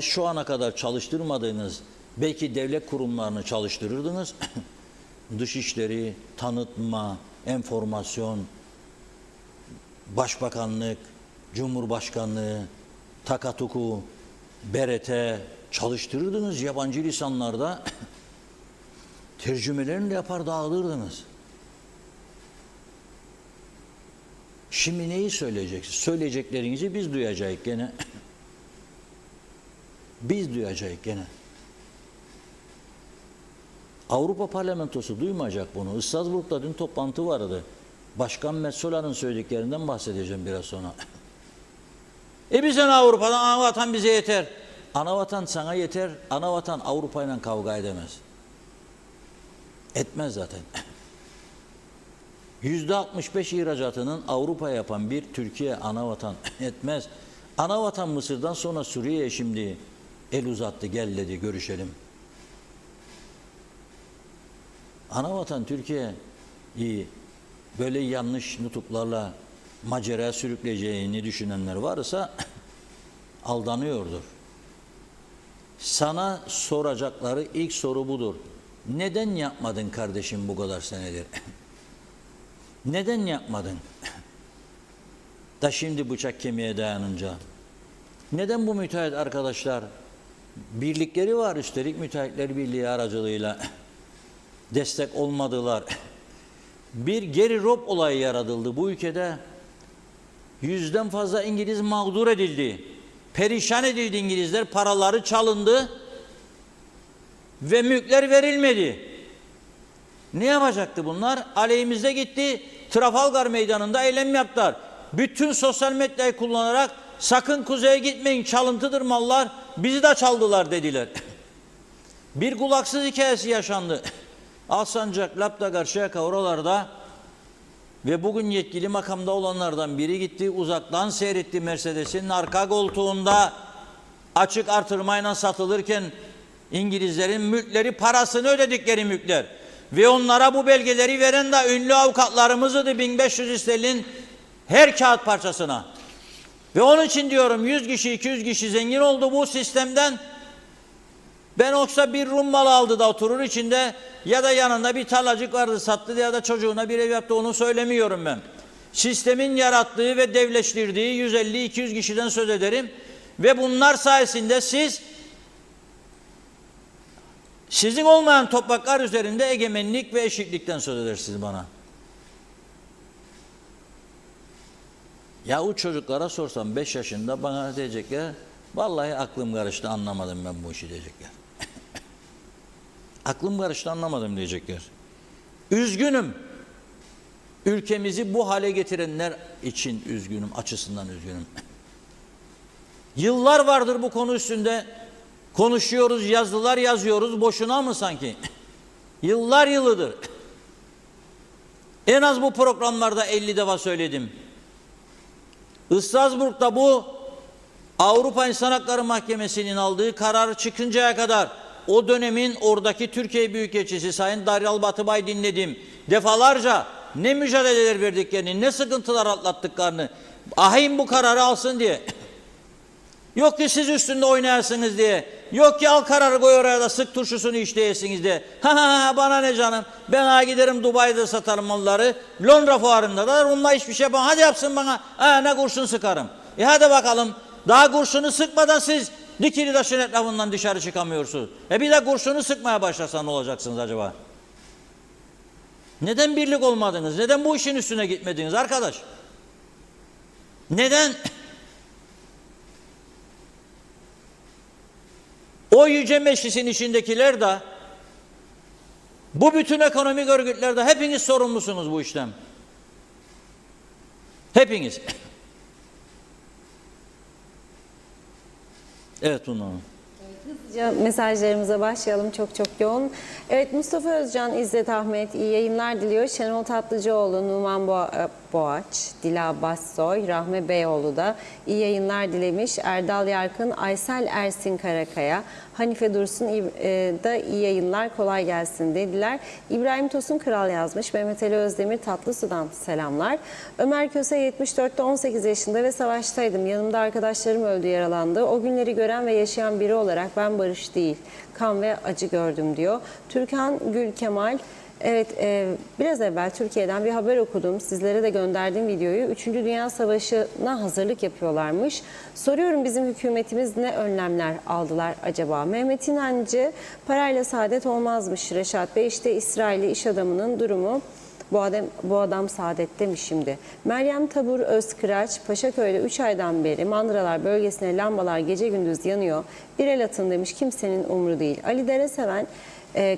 şu ana kadar çalıştırmadığınız belki devlet kurumlarını çalıştırırdınız. Dışişleri, tanıtma, enformasyon, Başbakanlık, Cumhurbaşkanlığı, Takatuku, BRT çalıştırırdınız yabancı lisanlarda. Tercümelerini de yapar dağılırdınız. Şimdi neyi söyleyeceksiniz? Söyleyeceklerinizi biz duyacağız gene. Biz duyacağız gene. Avrupa Parlamentosu duymayacak bunu. Strasbourg'da dün toplantı vardı. Başkan Metsola'nın söylediklerinden bahsedeceğim biraz sonra. Biz Avrupa'dan, anavatan bize yeter. Anavatan sana yeter, anavatan Avrupa'yla kavga edemez. Etmez zaten. %65 ihracatının Avrupa'ya yapan bir Türkiye anavatan etmez. Anavatan Mısır'dan sonra Suriye'ye şimdi el uzattı, gel dedi, görüşelim. Anavatan Türkiye'yi böyle yanlış nutuklarla maceraya sürükleyeceğini düşünenler varsa aldanıyordur. Sana soracakları ilk soru budur. Neden yapmadın kardeşim bu kadar senedir? Neden yapmadın? Da şimdi bıçak kemiğe dayanınca. Neden bu müteahhit arkadaşlar, birlikleri var üstelik, Müteahhitler Birliği aracılığıyla destek olmadılar. Bir geri rob olayı yaratıldı bu ülkede. 100'den fazla İngiliz mağdur edildi. Perişan edildi İngilizler, paraları çalındı ve mülkler verilmedi. Ne yapacaktı bunlar? Aleyhimizde gitti, Trafalgar Meydanı'nda eylem yaptılar. Bütün sosyal medyayı kullanarak sakın kuzeye gitmeyin, çalıntıdır mallar, bizi de çaldılar dediler. Bir kulaksız hikayesi yaşandı. Alsancak, Lapta, Karşıyaka oralarda ve bugün yetkili makamda olanlardan biri gitti, uzaktan seyretti Mercedes'in arka koltuğunda açık artırmayla satılırken İngilizlerin mülkleri, parasını ödedikleri mülkler ve onlara bu belgeleri veren de ünlü avukatlarımızdı 1500 sterlin her kağıt parçasına. Ve onun için diyorum 100 kişi 200 kişi zengin oldu bu sistemden. Ben olsa bir Rum malı aldı da oturur içinde, ya da yanında bir tarlacık vardı sattı ya da çocuğuna bir ev yaptı, onu söylemiyorum ben. Sistemin yarattığı ve devleştirdiği 150-200 kişiden söz ederim ve bunlar sayesinde sizin olmayan topraklar üzerinde egemenlik ve eşitlikten söz edersiniz bana. Yahu çocuklara sorsam 5 yaşında bana diyecekler, vallahi aklım karıştı, anlamadım ben bu işi diyecekler. Aklım karıştı, anlamadım diyecekler. Üzgünüm. Ülkemizi bu hale getirenler için üzgünüm, açısından üzgünüm. Yıllar vardır bu konu üstünde konuşuyoruz, yazılar yazıyoruz. Boşuna mı sanki? Yıllar yılıdır. En az bu programlarda 50 defa söyledim. Strasbourg'da bu Avrupa İnsan Hakları Mahkemesi'nin aldığı kararı çıkıncaya kadar o dönemin oradaki Türkiye Büyükelçisi Sayın Daryal Batıbay dinledim. Defalarca ne mücadeleler verdiklerini, ne sıkıntılar atlattıklarını, ahim bu kararı alsın diye. Yok ki siz üstünde oynayasınız diye. Yok ki al kararı koy oraya da sık turşusunu işleyesiniz diye. Bana ne canım. Ben giderim Dubai'de satarım malları. Londra fuarında da onunla hiçbir şey yapamam. Hadi yapsın bana. Ne kurşun sıkarım. Hadi bakalım. Daha kurşunu sıkmadan siz dikili taşın etrafından dışarı çıkamıyorsunuz. Bir de kurşunu sıkmaya başlasan ne olacaksınız acaba? Neden birlik olmadınız? Neden bu işin üstüne gitmediniz arkadaş? Neden? O yüce meclisin içindekiler de, bu bütün ekonomik örgütler de hepiniz sorumlusunuz bu işten. Hepiniz. Evet Tuna Hanım. Hızlıca mesajlarımıza başlayalım, çok yoğun. Evet, Mustafa Özcan, İzzet Ahmet iyi yayınlar diliyor. Şenol Tatlıcıoğlu, Numan Boğaç, Dila Bassoy, Rahme Beyoğlu da iyi yayınlar dilemiş. Erdal Yarkın, Aysel Ersin Karakaya, Hanife Dursun da iyi yayınlar, kolay gelsin dediler. İbrahim Tosun Kral yazmış. Mehmet Ali Özdemir Tatlısu'dan selamlar. Ömer Köse 74'te 18 yaşında ve savaştaydım. Yanımda arkadaşlarım öldü, yaralandı. O günleri gören ve yaşayan biri olarak ben barış değil, kan ve acı gördüm diyor. Türkan Gül Kemal, evet, biraz evvel Türkiye'den bir haber okudum. Sizlere de gönderdiğim videoyu. 3. Dünya Savaşı'na hazırlık yapıyorlarmış. Soruyorum, bizim hükümetimiz ne önlemler aldılar acaba? Mehmet İnancı, parayla saadet olmazmış Reşat Bey. İşte İsrailli iş adamının durumu. Bu adam saadette mi şimdi? Meryem Tabur Özkıraç, Paşaköy'de 3 aydan beri Mandıralar bölgesine lambalar gece gündüz yanıyor. Bir el atın demiş, kimsenin umru değil. Ali Dereseven,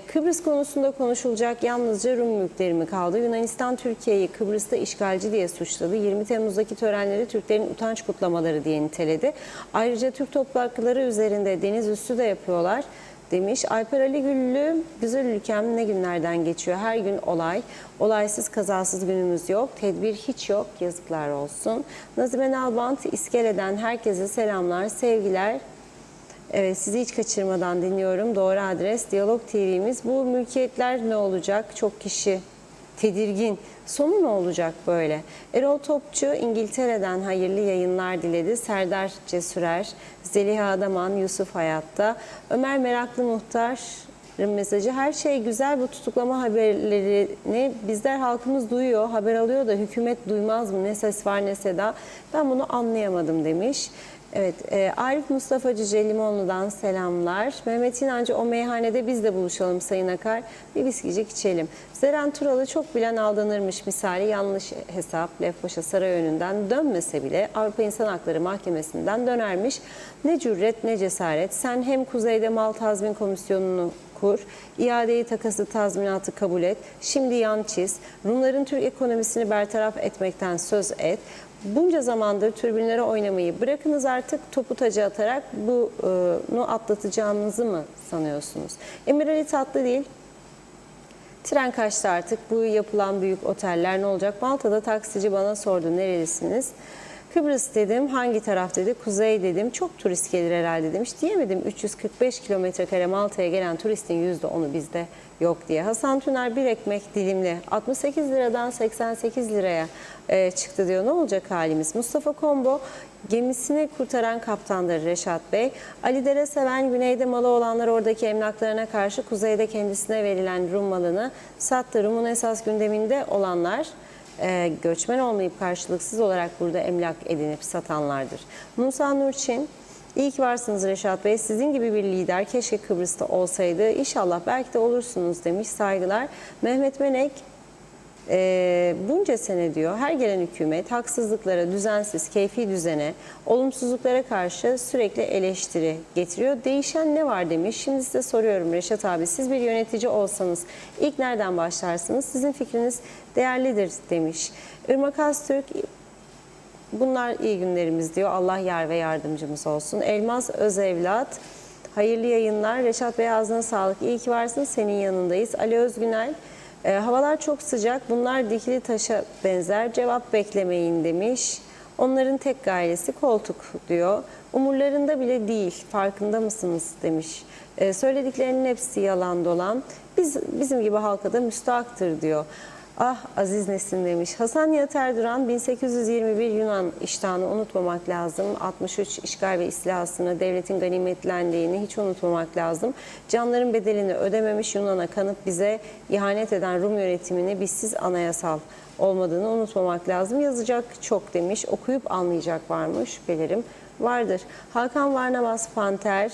Kıbrıs konusunda konuşulacak yalnızca Rum mülkleri mi kaldı? Yunanistan Türkiye'yi Kıbrıs'ta işgalci diye suçladı. 20 Temmuz'daki törenleri Türklerin utanç kutlamaları diye niteledi. Ayrıca Türk toprakları üzerinde deniz üssü de yapıyorlar demiş. Alper Ali Güllü, güzel ülkem ne günlerden geçiyor. Her gün olay. Olaysız kazasız günümüz yok. Tedbir hiç yok. Yazıklar olsun. Nazime Nalbant, İskele'den herkese selamlar, sevgiler. Evet, sizi hiç kaçırmadan dinliyorum. Doğru adres Diyalog TV'miz. Bu mülkiyetler ne olacak? Çok kişi tedirgin. Sonu ne olacak böyle? Erol Topçu İngiltere'den hayırlı yayınlar diledi. Serdar Cesurer, Zeliha Adaman, Yusuf Hayatta, Ömer Meraklı Muhtar mesajı. Her şey güzel, bu tutuklama haberlerini bizler halkımız duyuyor, haber alıyor da hükümet duymaz mı? Ne ses var ne seda. Ben bunu anlayamadım demiş. Evet, Arif Mustafa Cüce Limonlu'dan selamlar. Mehmet İnancı, o meyhanede biz de buluşalım Sayın Akar. Bir viskicik içelim. Zeren Turalı, çok bilen aldanırmış misali, yanlış hesap Lefkoşa Saray önünden dönmese bile Avrupa İnsan Hakları Mahkemesi'nden dönermiş. Ne cüret ne cesaret. Sen hem kuzeyde mal tazmin komisyonunu kur, iadeyi takası tazminatı kabul et, şimdi yan çiz, Rumların Türk ekonomisini bertaraf etmekten söz et. Bunca zamandır türbinlere oynamayı bırakınız artık, topu taca atarak bunu atlatacağınızı mı sanıyorsunuz? Emir Ali Tatlıdil, tren kaçtı artık, bu yapılan büyük oteller ne olacak? Malta'da taksici bana sordu, nerelisiniz? Kıbrıs dedim, hangi taraf dedi, kuzey dedim, çok turist gelir herhalde demiş. Diyemedim, 345 kilometre kare Malta'ya gelen turistin %10'u bizde yok diye. Hasan Tüner, bir ekmek dilimli 68 liradan 88 liraya çıktı diyor. Ne olacak halimiz? Mustafa Kombo, gemisini kurtaran kaptandır Reşat Bey. Ali Dereseven, güneyde malı olanlar oradaki emlaklarına karşı kuzeyde kendisine verilen Rum malını sattı. Rum'un esas gündeminde olanlar göçmen olmayıp karşılıksız olarak burada emlak edinip satanlardır. Musa Nurçin, iyi ki varsınız Reşat Bey. Sizin gibi bir lider keşke Kıbrıs'ta olsaydı. İnşallah belki de olursunuz demiş, saygılar. Mehmet Menek, bunca sene diyor her gelen hükümet haksızlıklara, düzensiz, keyfi düzene, olumsuzluklara karşı sürekli eleştiri getiriyor. Değişen ne var demiş. Şimdi size soruyorum Reşat abi, siz bir yönetici olsanız ilk nereden başlarsınız? Sizin fikriniz değerlidir demiş. Irmak Aztürk, bunlar iyi günlerimiz diyor. Allah yar ve yardımcımız olsun. Elmas Özevlat, hayırlı yayınlar. Reşat Bey, ağzına sağlık. İyi ki varsın, senin yanındayız. Ali Özgünel, havalar çok sıcak, bunlar dikili taşa benzer, cevap beklemeyin demiş. Onların tek gayesi koltuk diyor. Umurlarında bile değil, farkında mısınız demiş. Söylediklerinin hepsi yalan dolan. Bizim gibi halka da müstahaktır diyor. Ah Aziz Nesin demiş. Hasan Nihat Erduran, 1821 Yunan iştahını unutmamak lazım. 63 işgal ve istilahasını, devletin ganimetlendiğini hiç unutmamak lazım. Canların bedelini ödememiş Yunan'a kanıp bize ihanet eden Rum yönetimini bizsiz anayasal olmadığını unutmamak lazım. Yazacak çok demiş. Okuyup anlayacak var mı? Şüphelerim vardır. Hakan Varnavas Panter,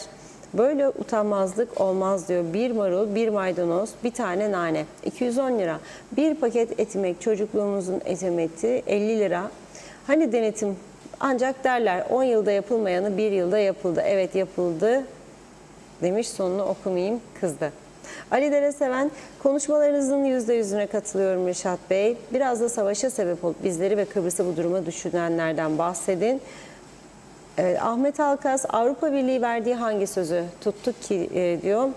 böyle utanmazlık olmaz diyor. Bir marul, bir maydanoz, bir tane nane. 210 lira. Bir paket etimek, çocukluğumuzun etimeti 50 lira. Hani denetim, ancak derler 10 yılda yapılmayanı bir yılda yapıldı. Evet yapıldı demiş, sonunu okumayayım, kızdı. Ali Dereseven, konuşmalarınızın %100'üne katılıyorum Reşat Bey. Biraz da savaşa sebep olup bizleri ve Kıbrıs'ı bu duruma düşünenlerden bahsedin. Evet, Ahmet Alkas, Avrupa Birliği verdiği hangi sözü tuttuk ki diyor.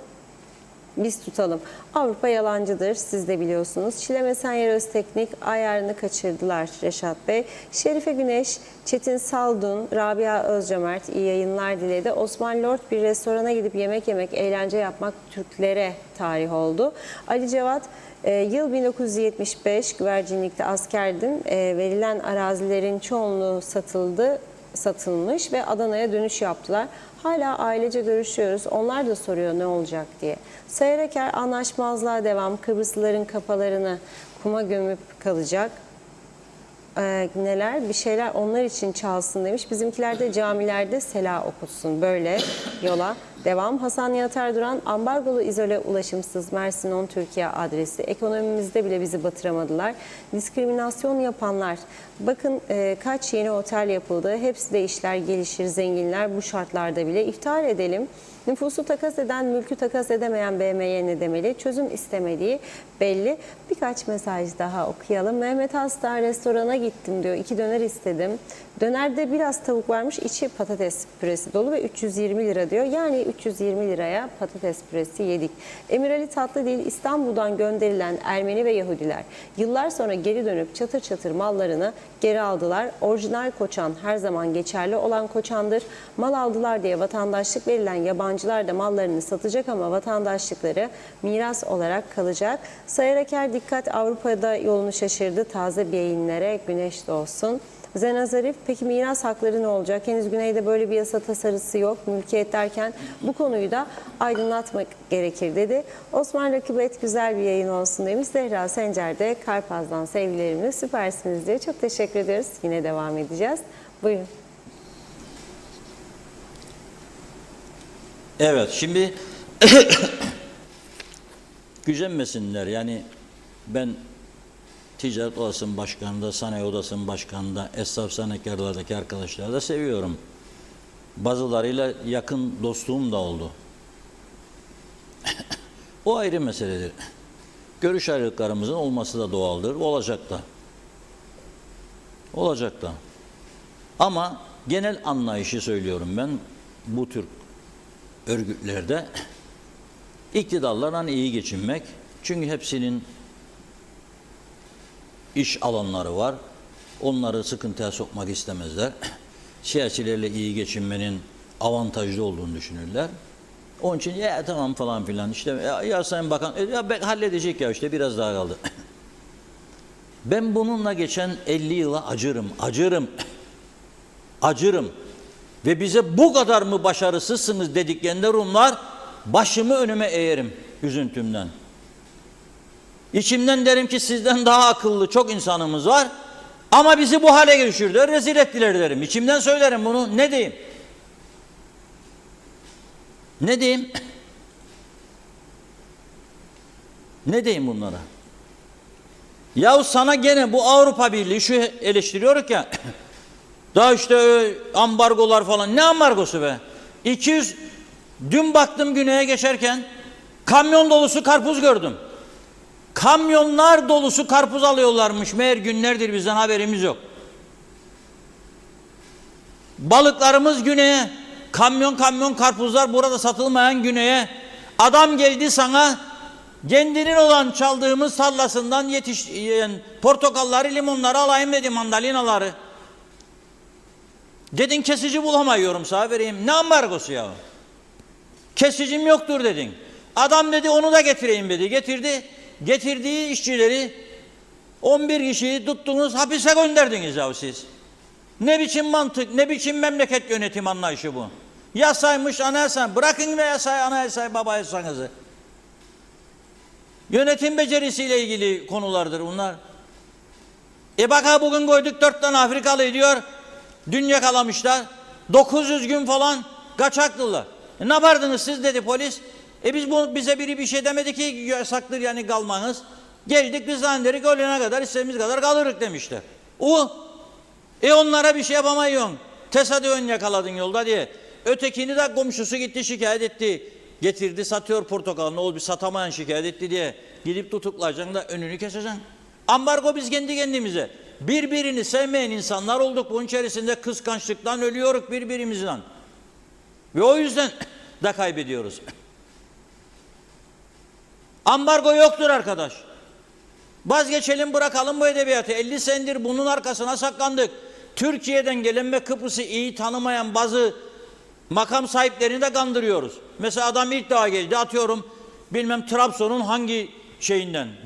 Biz tutalım. Avrupa yalancıdır, siz de biliyorsunuz. Çileme Senyer Özteknik, ayarını kaçırdılar Reşat Bey. Şerife Güneş, Çetin Saldun, Rabia Özcömert iyi yayınlar diledi. Osman Lord, bir restorana gidip yemek yemek, eğlence yapmak Türklere tarih oldu. Ali Cevat, yıl 1975, güvercinlikte askerdim. Verilen arazilerin çoğunluğu satılmış ve Adana'ya dönüş yaptılar. Hala ailece görüşüyoruz. Onlar da soruyor ne olacak diye. Sayar Eker, anlaşmazlığa devam. Kıbrıslıların kafalarını kuma gömüp kalacak. neler bir şeyler onlar için çalsın demiş. Bizimkiler de camilerde sela okutsun. Böyle yola devam. Hasan Nihat Erduran, ambargolu izole ulaşımsız Mersin 10 Türkiye adresi. Ekonomimizde bile bizi batıramadılar. Diskriminasyon yapanlar. Bakın kaç yeni otel yapıldı. Hepsi de işler gelişir, zenginler bu şartlarda bile. İftihar edelim. Nüfusu takas eden, mülkü takas edemeyen BM'ye ne demeli? Çözüm istemediği belli. Birkaç mesaj daha okuyalım. Mehmet Hasta restorana gittim diyor. 2 döner istedim. Dönerde biraz tavuk varmış, içi patates püresi dolu ve 320 lira diyor. Yani 320 liraya patates püresi yedik. Emir Ali Tatlıdil, İstanbul'dan gönderilen Ermeni ve Yahudiler yıllar sonra geri dönüp çatır çatır mallarını geri aldılar. Orijinal koçan her zaman geçerli olan koçandır. Mal aldılar diye vatandaşlık verilen yabancılar da mallarını satacak ama vatandaşlıkları miras olarak kalacak. Sayar Aker dikkat, Avrupa'da yolunu şaşırdı. Taze beyinlere güneş doğsun. Zena Zarif, peki miras hakları ne olacak? Henüz Güney'de böyle bir yasa tasarısı yok. Mülkiyet derken bu konuyu da aydınlatmak gerekir dedi. Osman Rakibet, güzel bir yayın olsun demiş. Zehra Sencer de Karpaz'dan sevgilerimiz, süpersiniz diye. Çok teşekkür ederiz. Yine devam edeceğiz. Buyurun. Evet, şimdi gücenmesinler. Yani ben Ticaret Odası'nın başkanında, Sanayi Odası'nın başkanında, esnaf sanayikarlardaki arkadaşları da seviyorum. Bazılarıyla yakın dostluğum da oldu. O ayrı meseledir. Görüş ayrılıklarımızın olması da doğaldır. Olacak da. Olacak da. Ama genel anlayışı söylüyorum ben bu tür örgütlerde iktidarlarla iyi geçinmek. Çünkü hepsinin iş alanları var. Onları sıkıntıya sokmak istemezler. Siyasilerle iyi geçinmenin avantajlı olduğunu düşünürler. Onun için ya tamam falan filan işte ya Sayın Bakan halledecek ya işte biraz daha kaldı. Ben bununla geçen 50 yıla acırım. Ve bize bu kadar mı başarısızsınız dediklerinde Rumlar başımı önüme eğerim üzüntümden. İçimden derim ki sizden daha akıllı çok insanımız var ama bizi bu hale düşürdüler, rezil ettiler derim. İçimden söylerim bunu. Ne diyeyim? Ne diyeyim? Ne diyeyim bunlara? Yahu sana gene bu Avrupa Birliği şu eleştiriyoruz ya daha işte ambargolar falan. Ne ambargosu be? 200 dün baktım güneye geçerken kamyon dolusu karpuz gördüm. Kamyonlar dolusu karpuz alıyorlarmış. Meğer günlerdir bizden haberimiz yok. Balıklarımız güneye, kamyon karpuzlar burada satılmayan güneye. Adam geldi sana kendinin olan çaldığımız tarlasından yetişen portakalları, limonları alayım dedi, mandalinaları. Dedin kesici bulamıyorum sana vereyim. Ne ambargosu ya? Kesicim yoktur dedin. Adam dedi onu da getireyim dedi. Getirdi. Getirdiği işçileri 11 kişiyi tuttunuz hapise gönderdiniz ya siz. Ne biçim mantık, ne biçim memleket yönetim anlayışı bu? Yasaymış anayasa, bırakın da yasayı anayasayı baba yasanızı. Yönetim becerisiyle ilgili konulardır bunlar. Bak bugün koyduk 4 tane Afrikalı diyor, dün yakalamışlar, 900 gün falan kaçaklılar. Ne yapardınız siz dedi polis. Bize biri bir şey demedi ki yasaktır yani kalmanız. Geldik biz zannederik ölene kadar istediğimiz kadar kalırız demişler. Onlara bir şey yapamayıyorsun. Tesadüfen yakaladın yolda diye. Ötekini de komşusu gitti şikayet etti. Getirdi satıyor portakalını o bir satamayan şikayet etti diye. Gidip tutuklayacaksın da önünü keseceksin. Ambargo biz kendi kendimize. Birbirini sevmeyen insanlar olduk. Bunun içerisinde kıskançlıktan ölüyoruz birbirimizden. Ve o yüzden de kaybediyoruz. Ambargo yoktur arkadaş. Vazgeçelim bırakalım bu edebiyatı. 50 senedir bunun arkasına saklandık. Türkiye'den gelen ve Kıbrıs'ı iyi tanımayan bazı makam sahiplerini de kandırıyoruz. Mesela adam ilk daha geldi atıyorum bilmem Trabzon'un hangi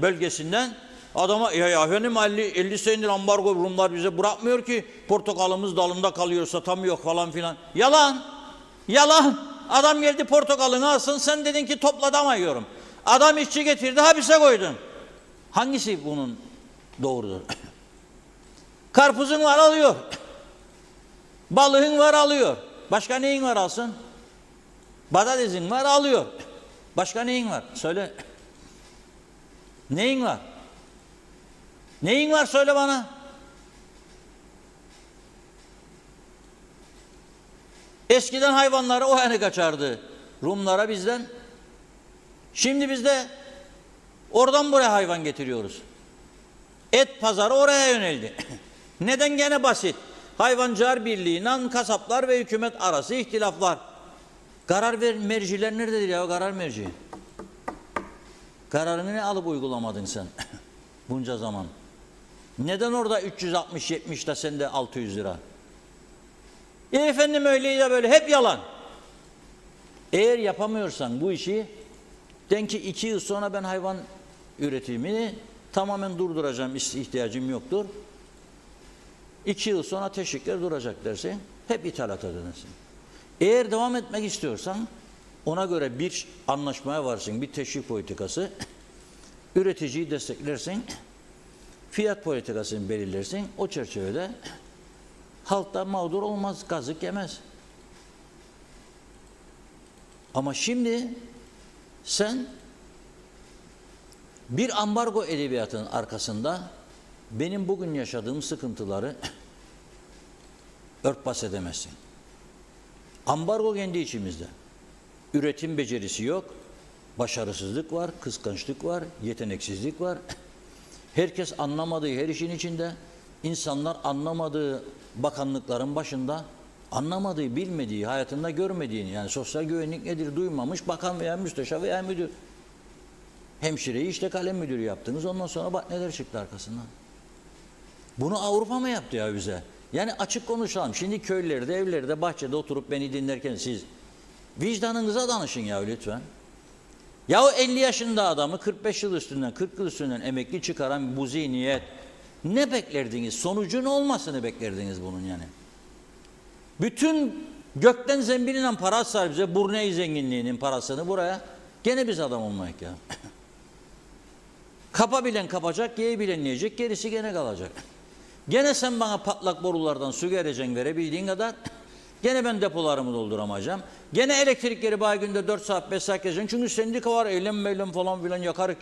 bölgesinden. Adama ya efendim 50 senedir ambargo Rumlar bize bırakmıyor ki portakalımız dalında kalıyor satamıyor falan filan. Yalan. Adam geldi portakalını alsın sen dedin ki toplatamıyorum. Adam işçi getirdi hapise koydun. Hangisi bunun doğrudur? Karpuzun var alıyor. Balığın var alıyor. Başka neyin var alsın? Patatesin var alıyor. Başka neyin var? Söyle. Neyin var? Neyin var söyle bana. Eskiden hayvanları o yana kaçardı. Rumlara bizden. Şimdi biz de oradan buraya hayvan getiriyoruz. Et pazarı oraya yöneldi. Neden? Gene basit. Hayvancılar Birliği'yle kasaplar ve hükümet arası ihtilaflar. Merciler nerededir ya, karar merci? Kararını ne alıp uygulamadın sen bunca zaman? Neden orada 360-70 de sende 600 lira? Efendim öyle ya böyle, hep yalan. Eğer yapamıyorsan bu işi, den ki 2 yıl sonra ben hayvan üretimini tamamen durduracağım, ihtiyacım yoktur. 2 yıl sonra teşvikler duracak dersin, hep ithalata dönersin. Eğer devam etmek istiyorsan ona göre bir anlaşmaya varsın, bir teşvik politikası, üreticiyi desteklersin, fiyat politikasını belirlersin, o çerçevede halk da mağdur olmaz, kazık yemez. Ama şimdi sen bir ambargo edebiyatının arkasında benim bugün yaşadığım sıkıntıları örtbas edemezsin. Ambargo kendi içimizde. Üretim becerisi yok, başarısızlık var, kıskançlık var, yeteneksizlik var. Herkes anlamadığı her işin içinde, insanlar anlamadığı bakanlıkların başında, anlamadığı, bilmediği, hayatında görmediğini, yani sosyal güvenlik nedir duymamış bakan veya müsteşar veya müdür. Hemşireyi işte kalem müdürü yaptınız, ondan sonra bak neler çıktı arkasından. Bunu Avrupa mı yaptı ya bize? Yani açık konuşalım. Şimdi köylerde, evlerde, bahçede oturup beni dinlerken siz vicdanınıza danışın ya lütfen. Ya o 50 yaşında adamı 45 yıl üstünden, 40 yıl üstünden emekli çıkaran bu zihniyet, ne beklerdiniz? Sonucu ne olmasını beklerdiniz bunun yani? Bütün gökten zembiliyle para atsar bize, Brunei zenginliğinin parasını buraya, gene biz adam olmayık ya. Kapabilen kapacak, yiyebilen yiyecek, gerisi gene kalacak. Gene sen bana patlak borulardan su vereceksin verebildiğin kadar. Gene ben depolarımı dolduramayacağım. Gene elektrikleri bana günde 4 saat 5 saat geçeceksin. Çünkü sendika var, eylem falan filan yakarık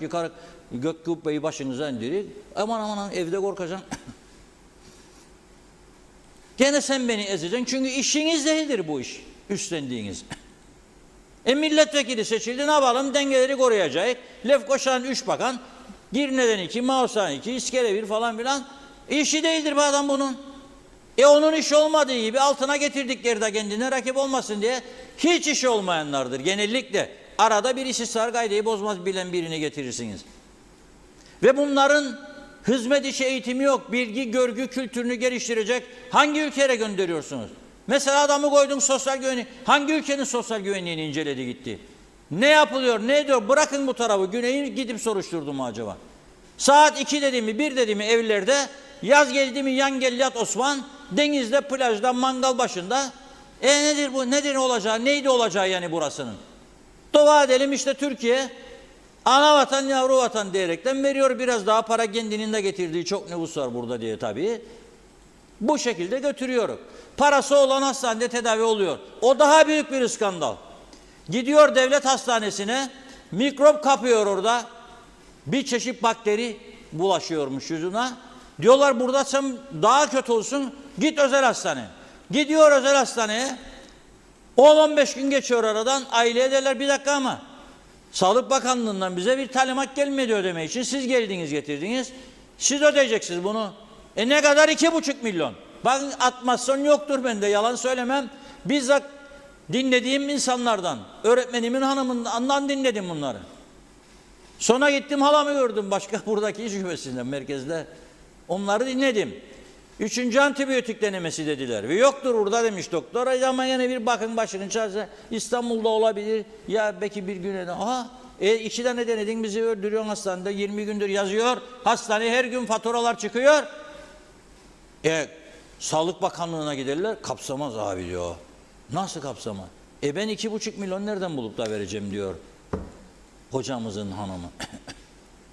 gök kubbeyi başınıza indirir. Aman evde korkacaksın. Gene sen beni ezeceksin. Çünkü işiniz değildir bu iş üstlendiğiniz. Milletvekili seçildi, ne yapalım? Dengeleri koruyacak. Lefkoşa'nın 3 bakan, Girne'den 2, Mausan 2, İskele 1 falan filan. İşi değildir bu adam bunun. Onun işi olmadığı gibi altına getirdikleri de kendine rakip olmasın diye hiç işi olmayanlardır genellikle. Arada bir istismar kaideyi bozmaz bilen birini getirirsiniz. Ve bunların hizmet işi eğitimi yok. Bilgi, görgü, kültürünü geliştirecek hangi ülkelere gönderiyorsunuz? Mesela adamı koydun sosyal güvenliği. Hangi ülkenin sosyal güvenliğini inceledi gitti? Ne yapılıyor, ne ediyor? Bırakın bu tarafı. Güney'i gidip soruşturdum mu acaba? Saat 2 dedi mi, 1 dedi mi evlerde, yaz geldi mi yan gel yat Osman, denizde, plajda, mangal başında. Nedir bu? Nedir olacağı? Neydi olacağı yani burasının? Dua edelim işte Türkiye ana vatan yavru vatan diyerekten veriyor, biraz daha para kendinin de getirdiği çok nüfus var burada diye tabii. Bu şekilde götürüyor. Parası olan hastanede tedavi oluyor. O daha büyük bir skandal. Gidiyor devlet hastanesine, mikrop kapıyor orada. Bir çeşit bakteri bulaşıyormuş yüzüne. Diyorlar burada sen daha kötü olsun, git özel hastane. Gidiyor özel hastaneye. 10-15 gün geçiyor aradan. Aileye derler bir dakika ama Sağlık Bakanlığı'ndan bize bir talimat gelmedi ödeme için. Siz geldiniz getirdiniz. Siz ödeyeceksiniz bunu. Ne kadar? 2,5 milyon. Bakın atmasyon yoktur bende, yalan söylemem. Bizzat dinlediğim insanlardan, öğretmenimin hanımından dinledim bunları. Sonra gittim halamı gördüm başka buradaki şubesinden, merkezde. Onları dinledim. 3. antibiyotik denemesi dediler. Ve yoktur burada demiş doktor. Ama yine bir bakın başının çaresine, İstanbul'da olabilir. Ya belki bir güne de. Aha 2 tane denedin bizi öldürüyorsun hastanede. 20 gündür yazıyor. Hastaneye her gün faturalar çıkıyor. Sağlık Bakanlığı'na giderler. Kapsamaz abi diyor. Nasıl kapsamaz? Ben 2,5 milyon nereden bulup da vereceğim diyor. Hocamızın hanımı.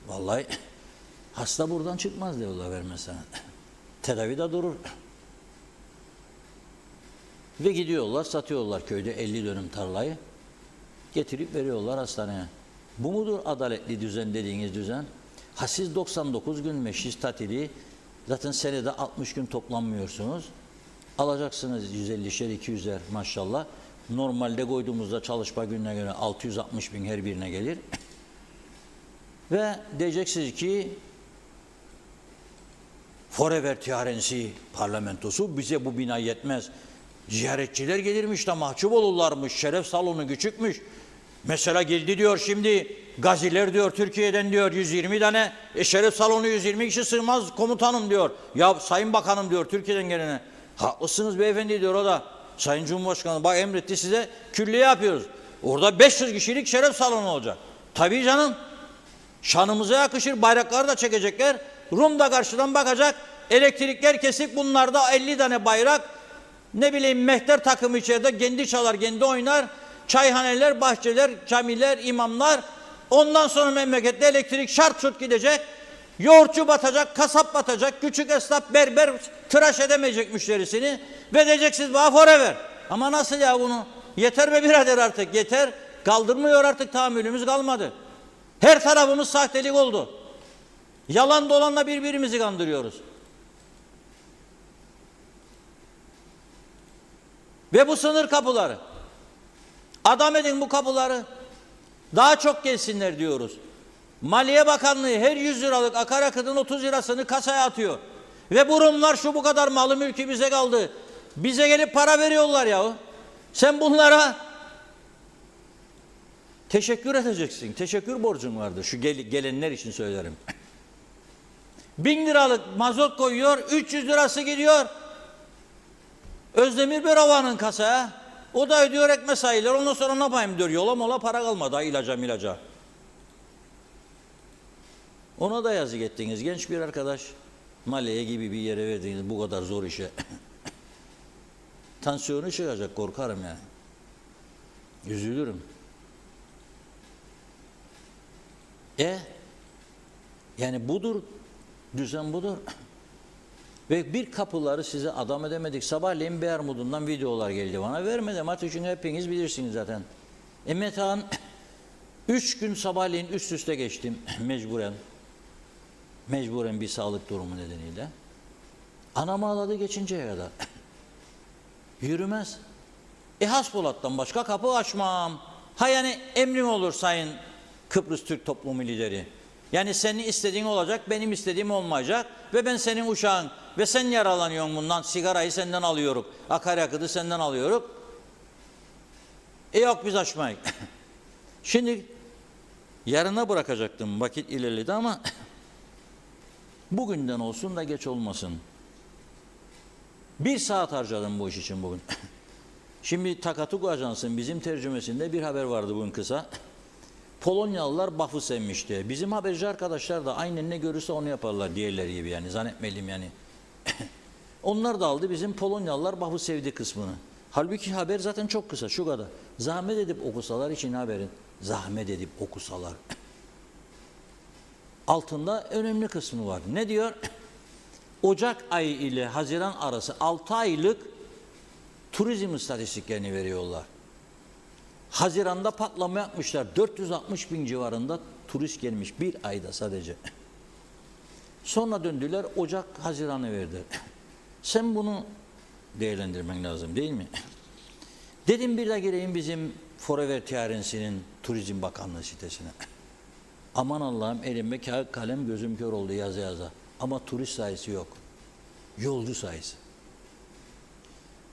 Vallahi hasta buradan çıkmaz diyorlar vermesen. Tedavide durur. Ve gidiyorlar, satıyorlar köyde 50 dönüm tarlayı. Getirip veriyorlar hastaneye. Bu mudur adaletli düzen dediğiniz düzen? Ha siz 99 gün meclis tatili, zaten senede 60 gün toplanmıyorsunuz. Alacaksınız 150'şer, 200'er maşallah. Normalde koyduğumuzda çalışma gününe göre 660 bin her birine gelir. Ve diyeceksiniz ki Forever Tiyarensi parlamentosu bize bu bina yetmez. Ziyaretçiler gelirmiş de mahcup olurlarmış. Şeref salonu küçükmüş. Mesela geldi diyor şimdi gaziler diyor Türkiye'den diyor 120 tane. Şeref salonu 120 kişi sığmaz komutanım diyor. Ya sayın bakanım diyor Türkiye'den gelene. Haklısınız beyefendi diyor o da. Sayın Cumhurbaşkanı bak emretti size külliye yapıyoruz. Orada 500 kişilik şeref salonu olacak. Tabii canım. Şanımıza yakışır bayrakları da çekecekler. Rum da karşıdan bakacak. Elektrikler kesik bunlarda 50 tane bayrak. Ne bileyim mehter takımı içeride kendi çalar kendi oynar. Çayhaneler, bahçeler, camiler, imamlar. Ondan sonra memlekette elektrik şart şurt gidecek. Yoğurtçu batacak, kasap batacak. Küçük esnaf berber tıraş edemeyecek müşterisini. Ve diyeceksiniz bana forever. Ama nasıl ya bunu? Yeter be birader artık yeter. Kaldırmıyor artık tahammülümüz kalmadı. Her tarafımız sahtelik oldu. Yalan dolanla birbirimizi kandırıyoruz. Ve bu sınır kapıları. Adam edin bu kapıları. Daha çok gelsinler diyoruz. Maliye Bakanlığı her 100 liralık akaryakıtın 30 lirasını kasaya atıyor. Ve bu Rumlar şu bu kadar malı mülkü bize kaldı. Bize gelip para veriyorlar yahu. Sen bunlara teşekkür edeceksin. Teşekkür borcun vardır. Şu gelenler için söylerim. 1000 liralık mazot koyuyor, 300 lirası gidiyor. Özdemir Berova'nın kasaya. O da ödüyor ek mesailer. Ondan sonra ne yapayım diyor. Yola mola para kalmadı. İlaca. Ona da yazık ettiniz. Genç bir arkadaş. Maliye gibi bir yere verdiniz bu kadar zor işe. Tansiyonu çıkacak korkarım yani. Üzülürüm. Yani budur. Düzen budur. Ve bir kapıları size adam edemedik. Sabahleyin Bermud'undan videolar geldi bana. Vermedim artık çünkü hepiniz bilirsiniz zaten. Metehan 3 gün sabahleyin üst üste geçtim mecburen. Mecburen bir sağlık durumu nedeniyle. Anam ağladı geçinceye kadar. Yürümez. Haspolat'tan başka kapı açmam. Ha yani emrin olur sayın Kıbrıs Türk Toplumu lideri. Yani senin istediğin olacak, benim istediğim olmayacak ve ben senin uşağın ve sen yaralanıyorsun bundan, sigarayı senden alıyoruz, akaryakıtı senden alıyoruz. Yok biz açmayız. Şimdi yarına bırakacaktım, vakit ilerledi ama bugünden olsun da geç olmasın. 1 saat harcadım bu iş için bugün. Şimdi Takatuku Ajansı'nın bizim tercümesinde bir haber vardı bugün kısa. Polonyalılar Baf'ı sevmişti. Bizim haberci arkadaşlar da aynen ne görürse onu yaparlar diğerleri gibi yani zannetmeliyim yani. Onlar da aldı bizim Polonyalılar Baf'ı sevdi kısmını. Halbuki haber zaten çok kısa şu kadar. Zahmet edip okusalar için haberin. Zahmet edip okusalar. Altında önemli kısmı var. Ne diyor? Ocak ayı ile Haziran arası 6 aylık turizm istatistiklerini veriyorlar. Haziran'da patlama yapmışlar. 460 bin civarında turist gelmiş bir ayda sadece. Sonra döndüler Ocak, Haziran'ı verdi. Sen bunu değerlendirmen lazım değil mi? Dedim bir de gireyim bizim Forever Tiyarensi'nin Turizm Bakanlığı sitesine. Aman Allah'ım elimde kağıt kalem gözüm kör oldu yaza yaza. Ama turist sayısı yok. Yolcu sayısı.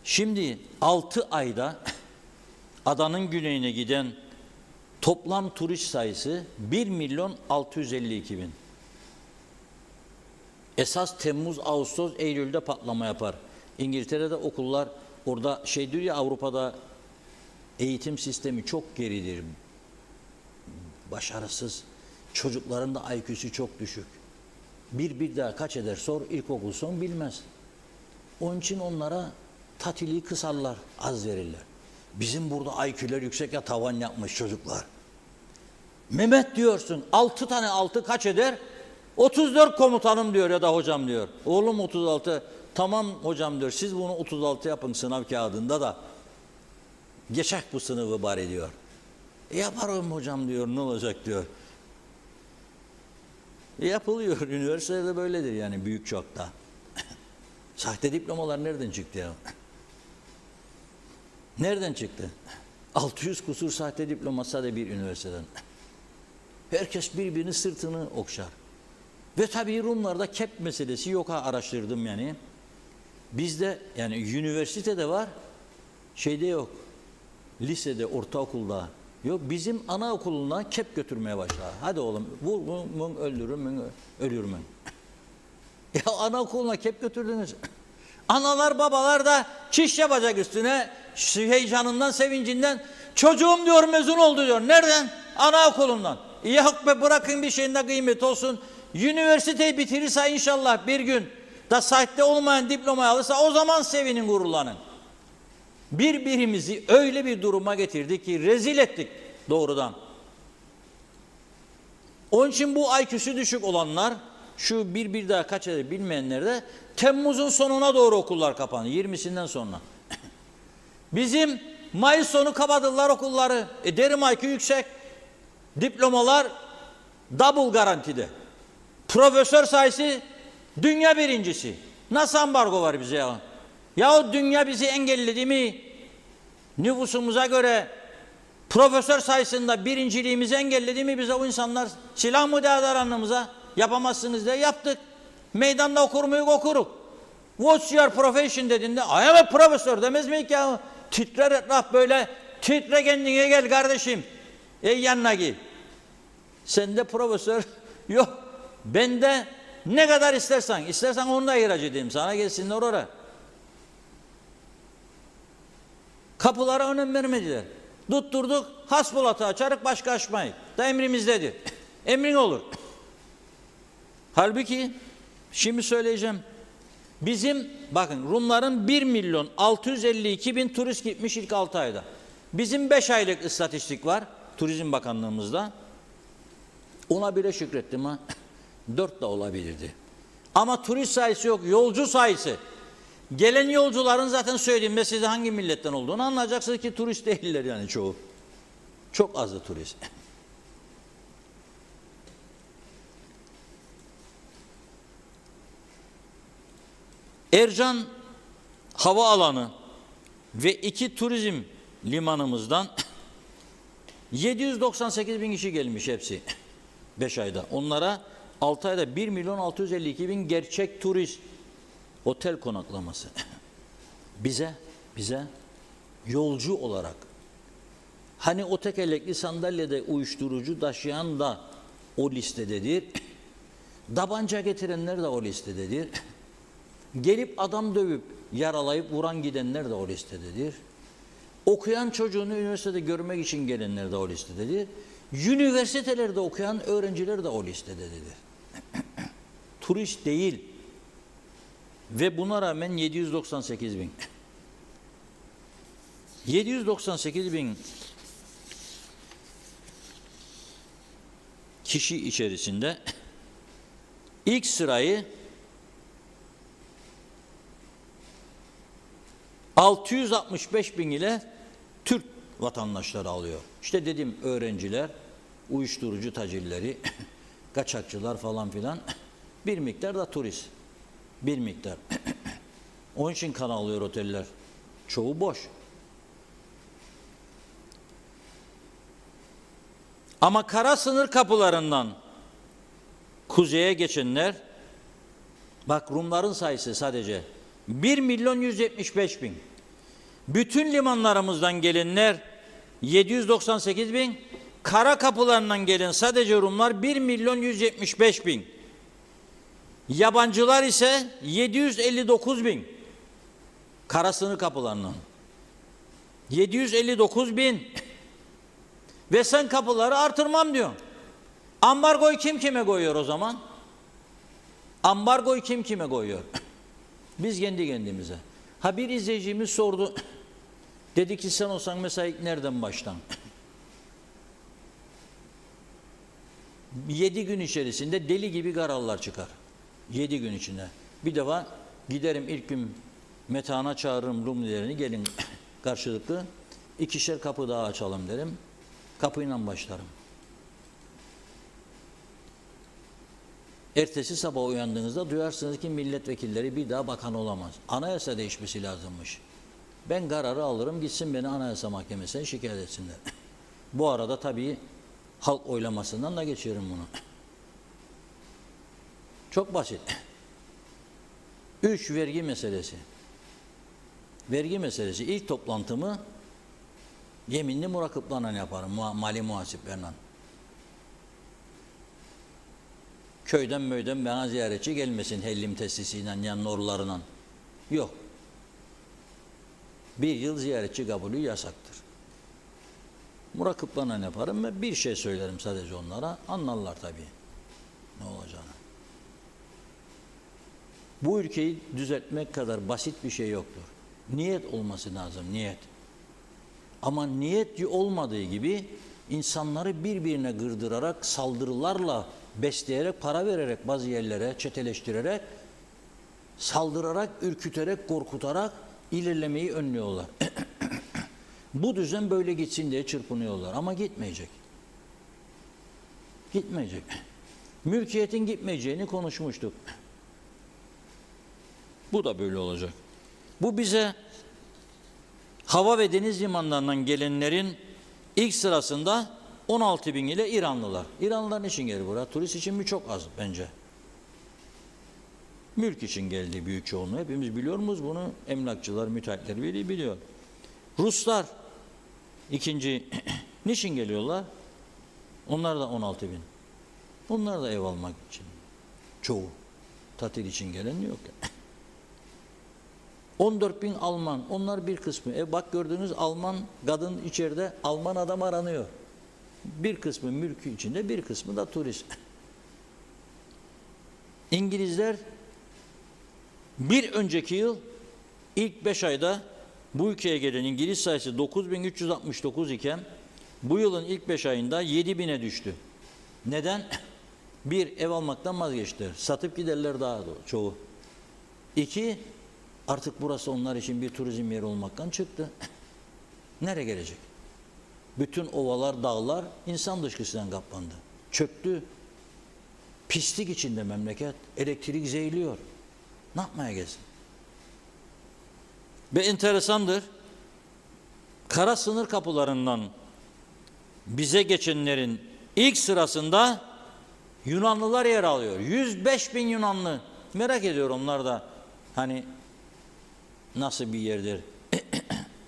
Şimdi 6 ayda adanın güneyine giden toplam turist sayısı 1.652.000. Esas Temmuz, Ağustos, Eylül'de patlama yapar. İngiltere'de okullar orada diyor ya Avrupa'da eğitim sistemi çok geridir. Başarısız. Çocukların da IQ'su çok düşük. Bir daha kaç eder sor ilkokul son bilmez. Onun için onlara tatili kısarlar, az verirler. Bizim burada IQ'ler yüksek ya tavan yapmış çocuklar. Mehmet diyorsun 6 tane 6 kaç eder? 34 komutanım diyor ya da hocam diyor. Oğlum 36. Tamam hocam diyor. Siz bunu 36 yapın sınav kağıdında da geçek bu sınavı bari diyor. Yaparım hocam diyor, ne olacak diyor. Yapılıyor. Üniversitede böyledir yani, büyük çokta. Sahte diplomalar nereden çıktı ya? Nereden çıktı? 600 kusur sahte diploması da bir üniversiteden. Herkes birbirinin sırtını okşar. Ve tabii Rumlarda kep meselesi yok, ha, araştırdım yani. Bizde yani üniversitede var, şeyde yok. Lisede, ortaokulda yok. Bizim anaokuluna kep götürmeye başlar. Hadi oğlum vur, öldürürüm, ölürüm. Ya anaokuluna kep götürdünüz. Analar babalar da çiş yapacak üstüne, heyecanından, sevincinden. Çocuğum diyor mezun oldu diyor. Nereden? Anaokulundan. Yok be, bırakın bir şeyin de kıymet olsun. Üniversiteyi bitirirse inşallah bir gün da sahte olmayan diplomayı alırsa o zaman sevinin, gururlanın. Birbirimizi öyle bir duruma getirdik ki rezil ettik doğrudan. Onun için bu IQ'su düşük olanlar, şu bir daha kaç eder bilmeyenler de Temmuz'un sonuna doğru okullar kapandı. 20'sinden sonra. Bizim Mayıs sonu kapadılar okulları. Derim IQ yüksek. Diplomalar double garantide. Profesör sayısı dünya birincisi. Nasıl ambargo var bize ya? Yahu dünya bizi engelledi mi? Nüfusumuza göre profesör sayısında birinciliğimizi engelledi mi bize o insanlar? Silah mı değerler anlamıza? Yapamazsınız diye yaptık. Meydanda okur muyuz? Okuruk. What's your profession dediğinde I am a profesör demez miyik ya? Titrer etraf böyle. Titre, kendine gel kardeşim. Ey yanına gel. Sende profesör yok. Bende ne kadar istersen onu da ihraç edeyim sana, gelsinler oraya. Kapılara önem vermediler. Tutturduk, hasbulatı açarık, başka açmayı. Da emrimizdedir. Emrin olur. Halbuki şimdi söyleyeceğim. Bizim bakın Rumların 1.652.000 turist gitmiş ilk 6 ayda. Bizim 5 aylık istatistik var Turizm Bakanlığımızda. Ona bile şükrettim ha. 4 de olabilirdi. Ama turist sayısı yok, yolcu sayısı. Gelen yolcuların zaten söylediğimde size hangi milletten olduğunu anlayacaksınız ki turist değiller yani çoğu. Çok azı turist. Ercan havaalanı ve 2 turizm limanımızdan 798.000 kişi gelmiş hepsi 5 ayda. Onlara 6 ayda 1.652.000 gerçek turist, otel konaklaması. Bize yolcu olarak, hani o tekerlekli sandalyede uyuşturucu taşıyan da o listededir. Tabanca getirenler de o listededir. Gelip adam dövüp yaralayıp vuran gidenler de o listededir. Okuyan çocuğunu üniversitede görmek için gelenler de o listededir. Üniversitelerde okuyan öğrenciler de o listededir. Turist değil. Ve buna rağmen 798.000. 798.000 kişi içerisinde ilk sırayı 665.000 ile Türk vatandaşları alıyor. İşte dedim, öğrenciler, uyuşturucu tacirleri, kaçakçılar falan filan, bir miktar da turist. Bir miktar. Onun için kan alıyor oteller. Çoğu boş. Ama kara sınır kapılarından kuzeye geçenler, bak Rumların sayısı sadece 1.175.000. Bütün limanlarımızdan gelenler 798.000. Kara kapılarından gelen sadece Rumlar 1.175.000. Yabancılar ise 759.000. Kara sınır kapılarından. 759.000. Ve sen kapıları artırmam diyorsun. Ambargoyu kim kime koyuyor o zaman? Ambargoyu kim kime koyuyor? Biz kendi kendimize. Ha, bir izleyicimiz sordu. Dedi ki sen olsan mesela ilk nereden baştan? 7 gün içerisinde deli gibi kararlar çıkar. 7 gün içinde. Bir defa giderim ilk gün Metehan'a çağırırım Rumlilerini, gelin karşılıklı 2'şer kapı daha açalım derim. Kapıyla başlarım. Ertesi sabah uyandığınızda duyarsınız ki milletvekilleri bir daha bakan olamaz. Anayasa değişmesi lazımmış. Ben kararı alırım, gitsin beni Anayasa Mahkemesi'ne şikayet etsinler. Bu arada tabii halk oylamasından da geçirim bunu. Çok basit. 3 vergi meselesi. Vergi meselesi. İlk toplantımı yeminli murakıplarla yaparım. Mali muhasiplerle. Köyden möyden bana ziyaretçi gelmesin hellim testisiyle, yani norlarla. Yok. 1 yıl ziyaretçi kabulü yasaktır. Murakıplarla yaparım ve bir şey söylerim sadece onlara. Anlarlar tabii ne olacağını. Bu ülkeyi düzeltmek kadar basit bir şey yoktur. Niyet olması lazım, niyet. Ama niyet olmadığı gibi insanları birbirine gırdırarak, saldırılarla besleyerek, para vererek bazı yerlere çeteleştirerek, saldırarak, ürküterek, korkutarak ilerlemeyi önlüyorlar. Bu düzen böyle gitsin diye çırpınıyorlar ama gitmeyecek. Gitmeyecek. Mülkiyetin gitmeyeceğini konuşmuştuk. Bu da böyle olacak. Bu bize hava ve deniz limanlarından gelenlerin ilk sırasında 16 bin ile İranlılar. İranlılar niçin gelir buraya? Turist için mi? Çok az bence. Mülk için geldiği büyük çoğunluğu hepimiz biliyor muyuz bunu? Emlakçılar, müteahhitler biliyor. Ruslar ikinci niçin geliyorlar? Onlar da 16 bin. Onlar da ev almak için. Çoğu. Tatil için gelen yok. 14 bin Alman. Onlar bir kısmı. Bak gördüğünüz Alman kadın içeride, Alman adam aranıyor. Bir kısmı mülkü içinde, bir kısmı da turist. İngilizler bir önceki yıl ilk 5 ayda bu ülkeye gelen İngiliz sayısı 9369 iken bu yılın ilk 5 ayında 7000'e düştü. Neden? Bir, ev almaktan vazgeçtiler. Satıp giderler daha çoğu. 2, artık burası onlar için bir turizm yeri olmaktan çıktı. Nereye gelecek? Bütün ovalar, dağlar insan dışkısından kaplandı. Çöktü. Pislik içinde memleket. Elektrik zehirliyor. Ne yapmaya gelsin? Ve enteresandır. Kara sınır kapılarından bize geçenlerin ilk sırasında Yunanlılar yer alıyor. 105 bin Yunanlı. Merak ediyor onlar da hani nasıl bir yerdir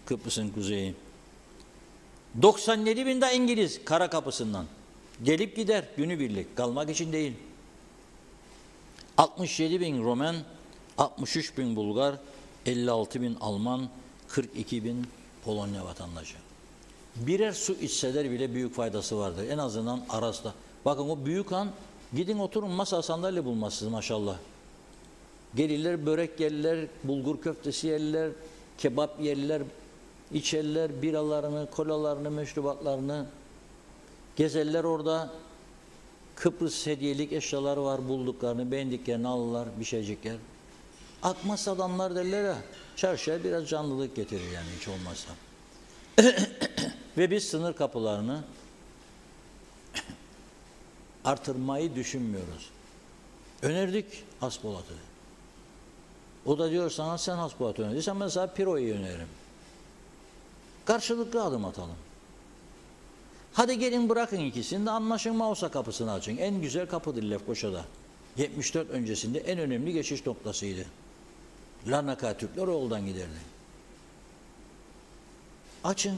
Kıbrıs'ın kuzeyi. 97 bin de İngiliz kara kapısından. Gelip gider günübirlik, kalmak için değil. 67 bin Romen, 63 bin Bulgar, 56 bin Alman, 42 bin Polonya vatandaşı. Birer su içseler bile büyük faydası vardır. En azından arasında. Bakın o büyük han, gidin oturun masa sandalye bulmazsınız maşallah. Gelirler börek yerler, bulgur köftesi yerler, kebap yerler, içerler biralarını, kolalarını, meşrubatlarını, gezerler orada. Kıbrıs hediyelik eşyalar var, bulduklarını, beğendiklerini alırlar, bir şeycik yer. Akmaz adamlar derler ya, çarşıya biraz canlılık getirir yani hiç olmazsa. Ve biz sınır kapılarını artırmayı düşünmüyoruz. Önerdik Haspolat'ı. O da diyor sana sen Haspolat'ı önerirsen ben sana Piro'yu öneririm. Karşılıklı adım atalım. Hadi gelin bırakın ikisini de anlaşın Mausa kapısını açın. En güzel kapıdır Lefkoşa'da. 74 öncesinde en önemli geçiş noktasıydı. Larnaka Türkler o yoldan giderdi. Açın.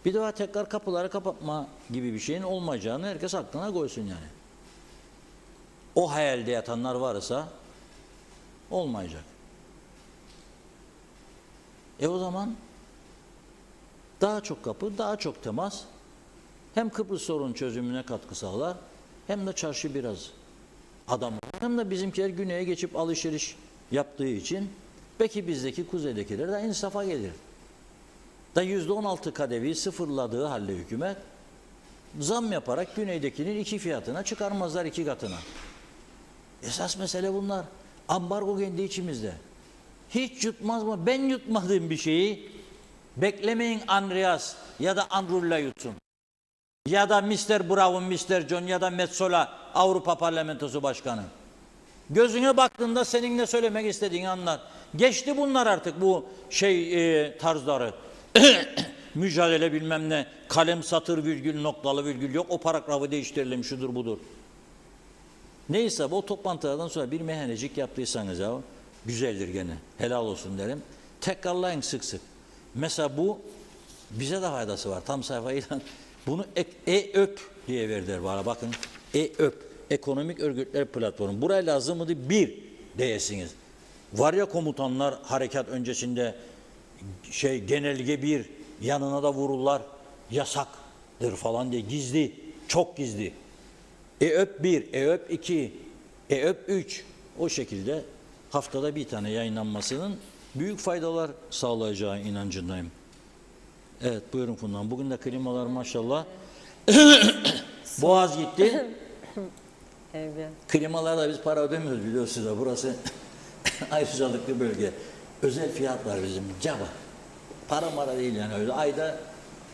Bir daha tekrar kapıları kapatma gibi bir şeyin olmayacağını herkes aklına koysun yani. O hayalde yatanlar varsa olmayacak. O zaman daha çok kapı, daha çok temas hem Kıbrıs sorun çözümüne katkı sağlar hem de çarşı biraz adam hem de bizimkiler güneye geçip alışveriş yaptığı için belki bizdeki kuzeydekiler de insafa gelir. Da %16 KDV'yi sıfırladığı halde hükümet zam yaparak güneydekinin 2 fiyatına çıkarmazlar, 2 katına. Esas mesele bunlar. Ambargo kendi içimizde. Hiç yutmaz mı? Ben yutmadığım bir şeyi beklemeyin Andreas ya da Andrulla yutsun. Ya da Mr. Brown, Mr. John ya da Metsola Avrupa Parlamentosu Başkanı. Gözüne baktığında senin ne söylemek istediğini anlar. Geçti bunlar artık bu tarzları. Mücadele bilmem ne, kalem satır virgül noktalı virgül yok, o paragrafı değiştirelim şudur budur. Neyse o toplantılardan sonra bir meyhanecik yaptıysanız ya güzeldir gene, helal olsun derim. Tekrarlayın sık sık. Mesela bu bize de faydası var tam sayfayla. Bunu EÖP diye verdiler bana, bakın EÖP, Ekonomik Örgütler Platformu. Buraya lazım mıydı? Bir diyesiniz. Var ya komutanlar harekat öncesinde genelge bir yanına da vururlar, yasaktır falan diye, gizli, çok gizli. EÖP 1, EÖP 2, EÖP 3, o şekilde haftada bir tane yayınlanmasının büyük faydalar sağlayacağı inancındayım. Evet, buyurun Fundan. Bugün de klimalar maşallah. Boğaz gitti. Evet. Klimalarda biz para ödemiyoruz biliyorsunuz da, burası ayrıcalıklı bölge. Özel fiyat var bizim, caba. Para değil yani, öyle ayda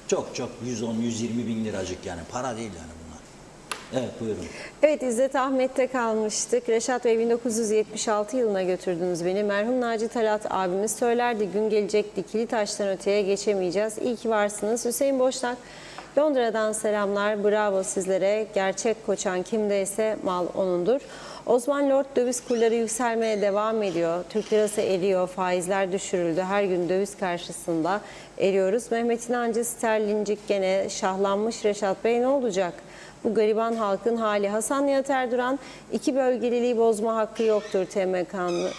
çok 110-120 bin liracık yani, para değil yani bunlar. Evet, buyurun. Evet, İzzet Ahmet'te kalmıştık. Reşat Bey, 1976 yılına götürdünüz beni. Merhum Naci Talat abimiz söylerdi, gün gelecek dikili taştan öteye geçemeyeceğiz. İyi ki varsınız. Hüseyin Boşnak, Londra'dan selamlar. Bravo sizlere. Gerçek koçan kimdeyse mal onundur. Osman Lord, döviz kurları yükselmeye devam ediyor. Türk lirası eriyor, faizler düşürüldü. Her gün döviz karşısında eriyoruz. Mehmet İnancı, sterlincik gene şahlanmış. Reşat Bey, ne olacak? Bu gariban halkın hali. Hasan Nihat Erduran, iki bölgeliliği bozma hakkı yoktur. TMK'nın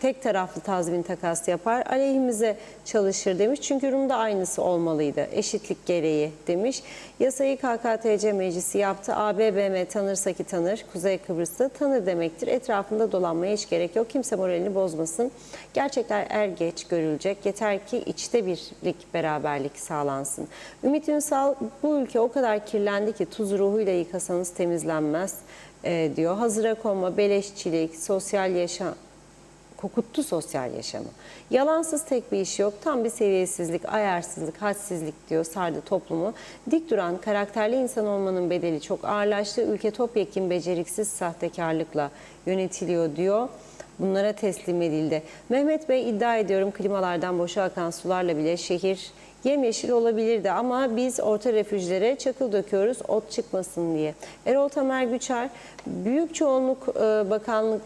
tek taraflı tazmin takas yapar, aleyhimize çalışır demiş. Çünkü Rum'da aynısı olmalıydı, eşitlik gereği demiş. Yasayı KKTC Meclisi yaptı. ABBM tanırsa ki tanır, Kuzey Kıbrıs'ta tanır demektir. Etrafında dolanmaya hiç gerek yok. Kimse moralini bozmasın. Gerçekler er geç görülecek. Yeter ki içte birlik, beraberlik sağlansın. Ümit Ünsal, bu ülke o kadar kirlendi ki tuz ruhuyla yıkasanız temizlenmez diyor. Hazıra konma, beleşçilik, sosyal yaşam, kokuttu sosyal yaşamı. Yalansız tek bir iş yok. Tam bir seviyesizlik, ayarsızlık, hadsizlik diyor, sardı toplumu. Dik duran, karakterli insan olmanın bedeli çok ağırlaştı. Ülke topyekun beceriksiz sahtekarlıkla yönetiliyor diyor. Bunlara teslim edildi. Mehmet Bey, iddia ediyorum klimalardan boşa akan sularla bile şehir yemyeşil olabilirdi ama biz orta refüjlere çakıl döküyoruz ot çıkmasın diye. Erol Tamer Güçer, büyük çoğunluk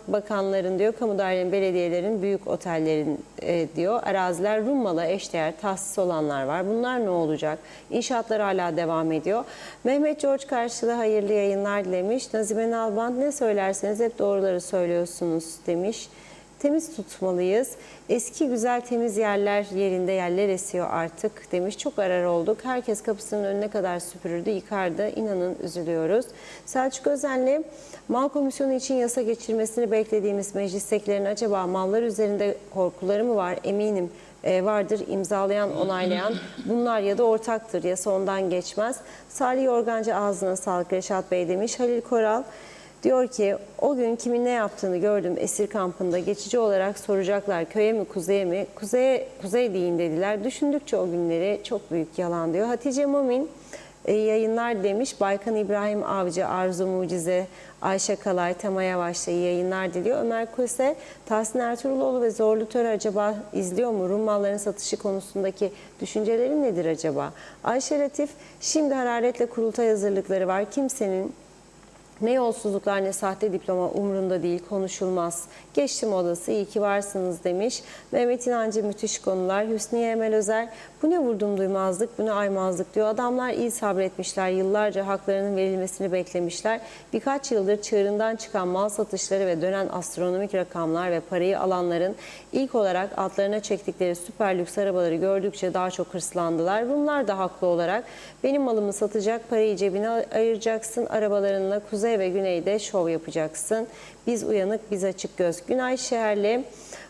bakanların diyor, kamu dairelerinin, belediyelerin, büyük otellerin diyor, araziler Rum mala eşdeğer, tahsis olanlar var. Bunlar ne olacak? İnşaatlar hala devam ediyor. Mehmet George karşılığı hayırlı yayınlar dilemiş. Nazime Nalbant, ne söylerseniz hep doğruları söylüyorsunuz demiş. Temiz tutmalıyız. Eski güzel temiz yerler yerinde, yerler esiyor artık demiş. Çok arar olduk. Herkes kapısının önüne kadar süpürürdü, yıkardı. İnanın üzülüyoruz. Selçuk Özenli, mal komisyonu için yasa geçirmesini beklediğimiz meclistekilerin acaba mallar üzerinde korkuları mı var? Eminim vardır, imzalayan, onaylayan bunlar ya da ortaktır. Yasa ondan geçmez. Salih Yorgancı, ağzına sağlık Reşat Bey demiş. Halil Koral diyor ki, o gün kimin ne yaptığını gördüm esir kampında. Geçici olarak soracaklar, köye mi kuzeye mi? Kuzey deyin dediler. Düşündükçe o günleri, çok büyük yalan diyor. Hatice Momin, yayınlar demiş. Baykan İbrahim Avcı, Arzu Mucize, Ayşe Kalay, Tema Yavaş'ta iyi yayınlar diliyor. Ömer Kuse, Tahsin Ertuğruloğlu ve Zorlu Töre acaba izliyor mu? Rum malların satışı konusundaki düşünceleri nedir acaba? Ayşe Latif, şimdi hararetle kurultay hazırlıkları var. Kimsenin ne yolsuzluklar ne sahte diploma umrunda değil, konuşulmaz. Geçtim odası, iyi ki varsınız demiş. Mehmet İnancı, müthiş konular. Hüsniye Emel Özer, bu ne vurdum duymazlık, bu ne aymazlık diyor. Adamlar iyi sabretmişler, yıllarca haklarının verilmesini beklemişler. Birkaç yıldır çığırından çıkan mal satışları ve dönen astronomik rakamlar ve parayı alanların ilk olarak altlarına çektikleri süper lüks arabaları gördükçe daha çok hırslandılar. Rumlar da haklı olarak, benim malımı satacak, parayı cebine ayıracaksın, arabalarınla kuzey ve güneyde şov yapacaksın. Biz uyanık, biz açık göz. Günay Şehirli,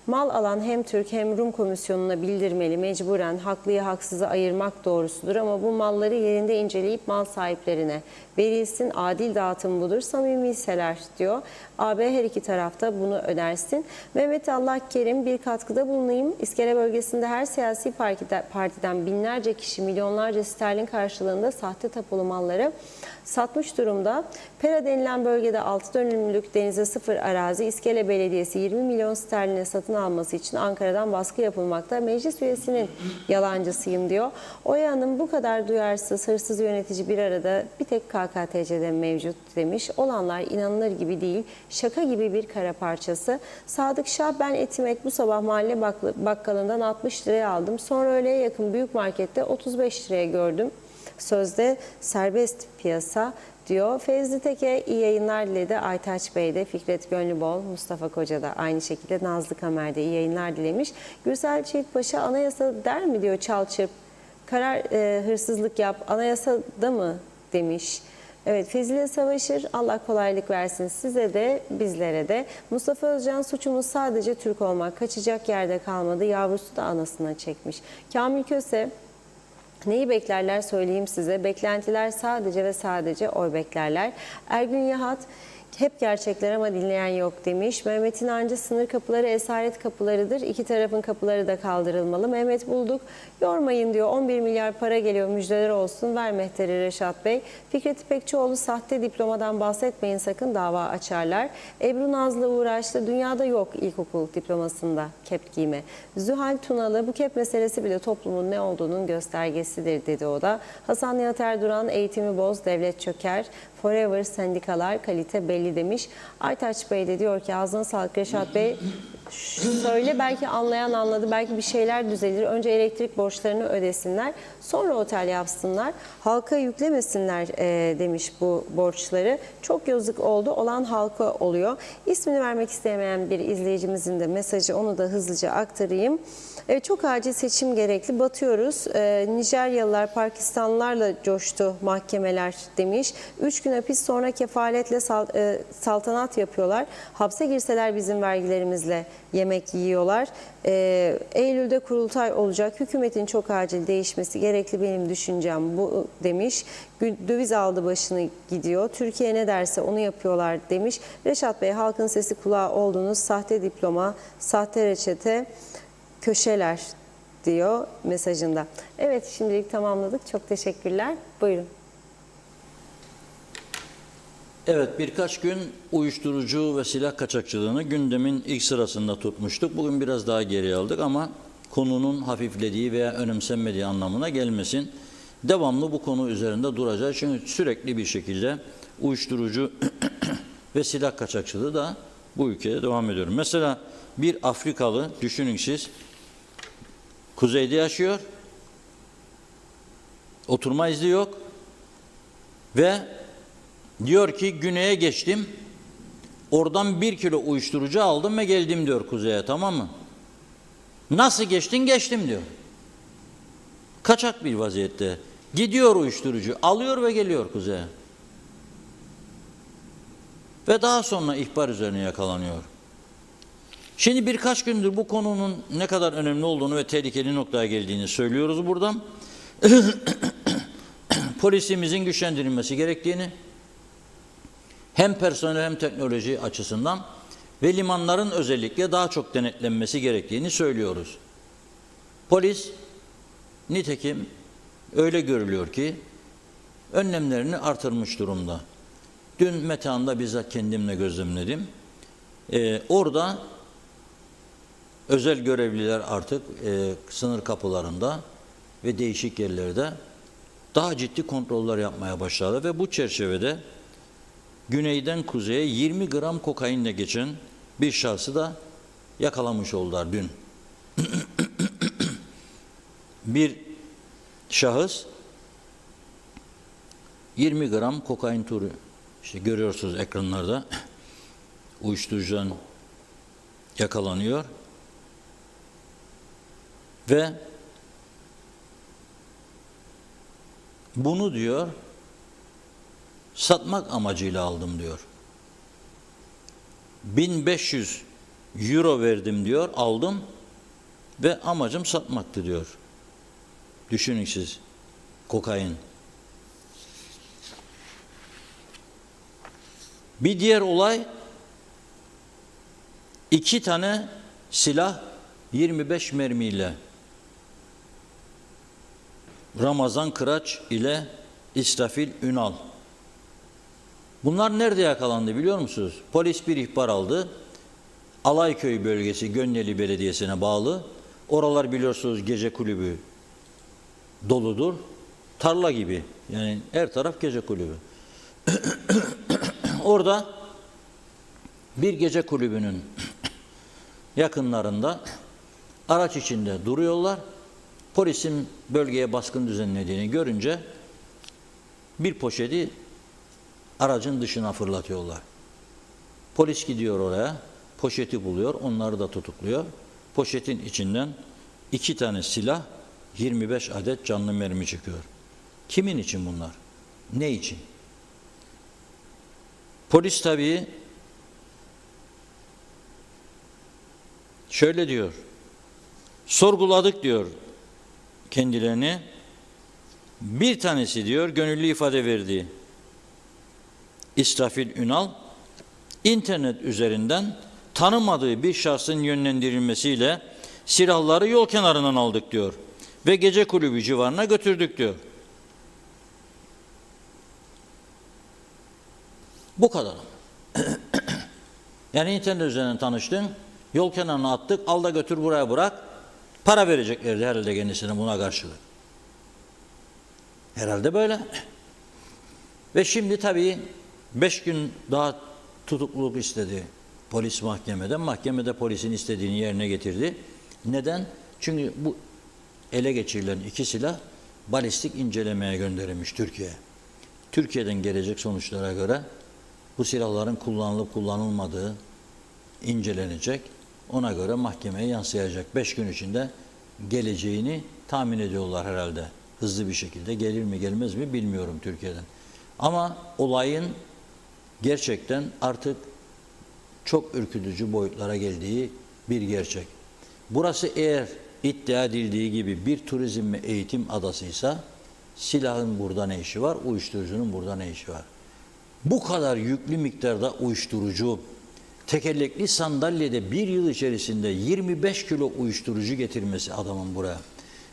Mal alan hem Türk hem Rum komisyonuna bildirmeli, mecburen haklıyı haksızı ayırmak doğrusudur ama bu malları yerinde inceleyip mal sahiplerine verilsin, adil dağıtım budur, samimiyseler diyor. AB her iki tarafta bunu önersin. Mehmet Allah Kerim bir katkıda bulunayım. İskele bölgesinde her siyasi partiden binlerce kişi milyonlarca sterlin karşılığında sahte tapulu malları satmış durumda. Pera denilen bölgede 6 dönümlük denize sıfır arazi İskele Belediyesi 20 milyon sterline satın alması için Ankara'dan baskı yapılmakta. Meclis üyesinin yalancısıyım diyor. Oya Hanım bu kadar duyarsız, hırsız yönetici bir arada bir tek KKTC'de mevcut demiş. Olanlar inanılır gibi değil. Şaka gibi bir kara parçası. Sadık Şah ben etimek bu sabah mahalle bakkalından 60 liraya aldım. Sonra öğleye yakın büyük markette 35 liraya gördüm. Sözde serbest piyasa diyor. Fevzi Teke iyi yayınlar diledi. Aytaç Bey de, Fikret Gönlübol, Mustafa Koca da aynı şekilde, Nazlı Kamer de iyi yayınlar dilemiş. Gürsel Çelikpaşa anayasa der mi diyor, çal çırp. Karar hırsızlık yap, anayasada mı demiş. Evet, Fezile Savaşır, Allah kolaylık versin size de bizlere de. Mustafa Özcan suçumuz sadece Türk olmak, kaçacak yerde kalmadı, yavrusu da anasına çekmiş. Kamil Köse neyi beklerler söyleyeyim size. Beklentiler sadece ve sadece oy beklerler. Ergün Yahat hep gerçekler ama dinleyen yok demiş. Mehmet İnancı sınır kapıları esaret kapılarıdır. İki tarafın kapıları da kaldırılmalı. Mehmet Bulduk yormayın diyor. 11 milyar para geliyor, müjdeler olsun. Ver mehteri Reşat Bey. Fikret İpekçioğlu sahte diplomadan bahsetmeyin sakın, dava açarlar. Ebru Nazlı uğraştı. Dünyada yok ilkokul diplomasında kep giyme. Zühal Tunalı bu kep meselesi bile toplumun ne olduğunun göstergesidir dedi o da. Hasan Nihat Erduran eğitimi boz, devlet çöker. Forever sendikalar kalite belli demiş. Aytaç Bey de diyor ki ağzına sağlık Reşat Bey. Söyle, belki anlayan anladı, belki bir şeyler düzelir. Önce elektrik borçlarını ödesinler, sonra otel yapsınlar. Halka yüklemesinler demiş bu borçları. Çok yazık oldu, olan halka oluyor. İsmini vermek istemeyen bir izleyicimizin de mesajı, onu da hızlıca aktarayım. Çok acil seçim gerekli, batıyoruz. Nijeryalılar Pakistanlılarla coştu mahkemeler demiş. 3 gün hapis sonra kefaletle saltanat yapıyorlar. Hapse girseler bizim vergilerimizle yemek yiyorlar. Eylül'de kurultay olacak. Hükümetin çok acil değişmesi gerekli, benim düşüncem bu demiş. Döviz aldı başını gidiyor. Türkiye ne derse onu yapıyorlar demiş. Reşat Bey halkın sesi kulağı oldunuz. Sahte diploma, sahte reçete, köşeler diyor mesajında. Evet, şimdilik tamamladık. Çok teşekkürler. Buyurun. Evet, birkaç gün uyuşturucu ve silah kaçakçılığını gündemin ilk sırasında tutmuştuk. Bugün biraz daha geri aldık ama konunun hafiflediği veya önemsenmediği anlamına gelmesin. Devamlı bu konu üzerinde duracağız. Çünkü sürekli bir şekilde uyuşturucu ve silah kaçakçılığı da bu ülkede devam ediyor. Mesela bir Afrikalı, düşünün siz, kuzeyde yaşıyor, oturma izni yok ve diyor ki güneye geçtim, oradan 1 kilo uyuşturucu aldım ve geldim diyor kuzeye, tamam mı? Nasıl geçtin? Geçtim diyor. Kaçak bir vaziyette. Gidiyor uyuşturucu, alıyor ve geliyor kuzeye. Ve daha sonra ihbar üzerine yakalanıyor. Şimdi birkaç gündür bu konunun ne kadar önemli olduğunu ve tehlikeli noktaya geldiğini söylüyoruz buradan. Polisimizin güçlendirilmesi gerektiğini, hem personel hem teknoloji açısından ve limanların özellikle daha çok denetlenmesi gerektiğini söylüyoruz. Polis nitekim öyle görülüyor ki önlemlerini artırmış durumda. Dün Metehan'da bizzat kendimle gözlemledim. Orada özel görevliler artık sınır kapılarında ve değişik yerlerde daha ciddi kontroller yapmaya başladı ve bu çerçevede güneyden kuzeye 20 gram kokainle geçen bir şahsı da yakalamış oldular dün. Bir şahıs 20 gram kokain türü, işte görüyorsunuz ekranlarda, uyuşturucudan yakalanıyor ve bunu diyor satmak amacıyla aldım diyor. 1500 euro verdim diyor, aldım ve amacım satmaktı diyor. Düşünün siz, kokain. Bir diğer olay, 2 tane silah 25 mermiyle, Ramazan Kıraç ile İsrafil Ünal. Bunlar nerede yakalandı biliyor musunuz? Polis bir ihbar aldı. Alayköy bölgesi Gönyeli Belediyesi'ne bağlı. Oralar biliyorsunuz gece kulübü doludur. Tarla gibi. Yani her taraf gece kulübü. Orada bir gece kulübünün yakınlarında araç içinde duruyorlar. Polisin bölgeye baskın düzenlediğini görünce bir poşeti aracın dışına fırlatıyorlar. Polis gidiyor oraya, poşeti buluyor, onları da tutukluyor. Poşetin içinden 2 tane silah, 25 adet canlı mermi çıkıyor. Kimin için bunlar? Ne için? Polis tabii şöyle diyor, sorguladık diyor kendilerini. Bir tanesi diyor gönüllü ifade verdi. İsrafil Ünal, internet üzerinden tanımadığı bir şahsın yönlendirilmesiyle silahları yol kenarından aldık diyor ve gece kulübü civarına götürdük diyor. Bu kadar. Yani internet üzerinden tanıştın, yol kenarına attık, al da götür buraya bırak, para vereceklerdi herhalde kendisine buna karşılık. Herhalde böyle. Ve şimdi tabii 5 gün daha tutukluluk istedi polis mahkemeden. Mahkemede polisin istediğini yerine getirdi. Neden? Çünkü bu ele geçirilen 2 silah balistik incelemeye gönderilmiş Türkiye'ye. Türkiye'den gelecek sonuçlara göre bu silahların kullanılıp kullanılmadığı incelenecek. Ona göre mahkemeye yansıyacak. 5 gün içinde geleceğini tahmin ediyorlar herhalde. Hızlı bir şekilde gelir mi gelmez mi bilmiyorum Türkiye'den. Ama olayın gerçekten artık çok ürkütücü boyutlara geldiği bir gerçek. Burası eğer iddia edildiği gibi bir turizm ve eğitim adasıysa silahın burada ne işi var, uyuşturucunun burada ne işi var? Bu kadar yüklü miktarda uyuşturucu, tekerlekli sandalyede bir yıl içerisinde 25 kilo uyuşturucu getirmesi adamın buraya.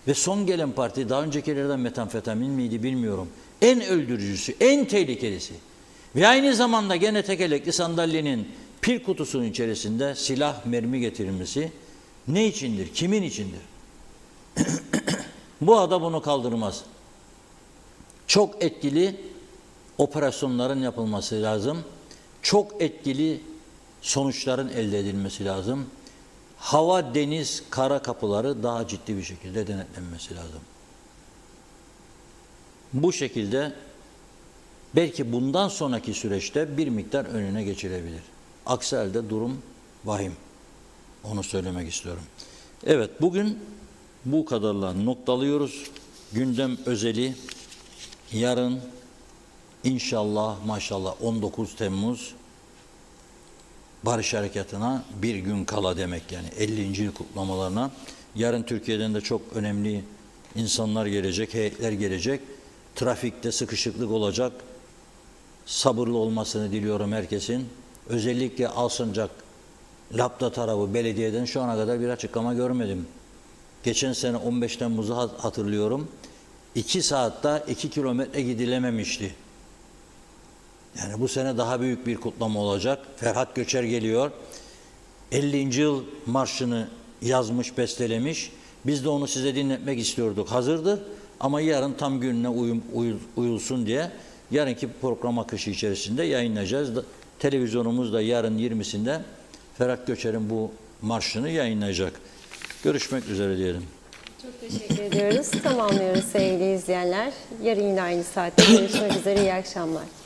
Ve son gelen parti daha öncekilerden metamfetamin miydi bilmiyorum. En öldürücüsü, en tehlikelisi. Ve aynı zamanda gene tekerlekli sandalyenin pil kutusunun içerisinde silah, mermi getirilmesi ne içindir, kimin içindir? Bu adam bunu kaldırmaz. Çok etkili operasyonların yapılması lazım. Çok etkili sonuçların elde edilmesi lazım. Hava, deniz, kara kapıları daha ciddi bir şekilde denetlenmesi lazım. Bu şekilde belki bundan sonraki süreçte bir miktar önüne geçilebilir. Aksi halde durum vahim. Onu söylemek istiyorum. Evet, bugün bu kadarla noktalıyoruz. Gündem özeli yarın inşallah maşallah 19 Temmuz Barış Harekatı'na bir gün kala demek yani 50. yıl kutlamalarına. Yarın Türkiye'den de çok önemli insanlar gelecek, heyetler gelecek. Trafikte sıkışıklık olacak. Sabırlı olmasını diliyorum herkesin. Özellikle Alsancak, Lapta tarafı belediyeden şu ana kadar bir açıklama görmedim. Geçen sene 15 Temmuz'u hatırlıyorum. 2 saatte 2 kilometre gidilememişti. Yani bu sene daha büyük bir kutlama olacak. Ferhat Göçer geliyor. 50. yıl marşını yazmış, bestelemiş. Biz de onu size dinletmek istiyorduk. Hazırdır ama yarın tam gününe uyulsun diye yarınki program akışı içerisinde yayınlayacağız. Televizyonumuz da yarın 20'sinde Ferhat Göçer'in bu marşını yayınlayacak. Görüşmek üzere diyelim. Çok teşekkür ediyoruz. Tamamlıyoruz sevgili izleyenler. Yarın yine aynı saatte görüşmek üzere. İyi akşamlar.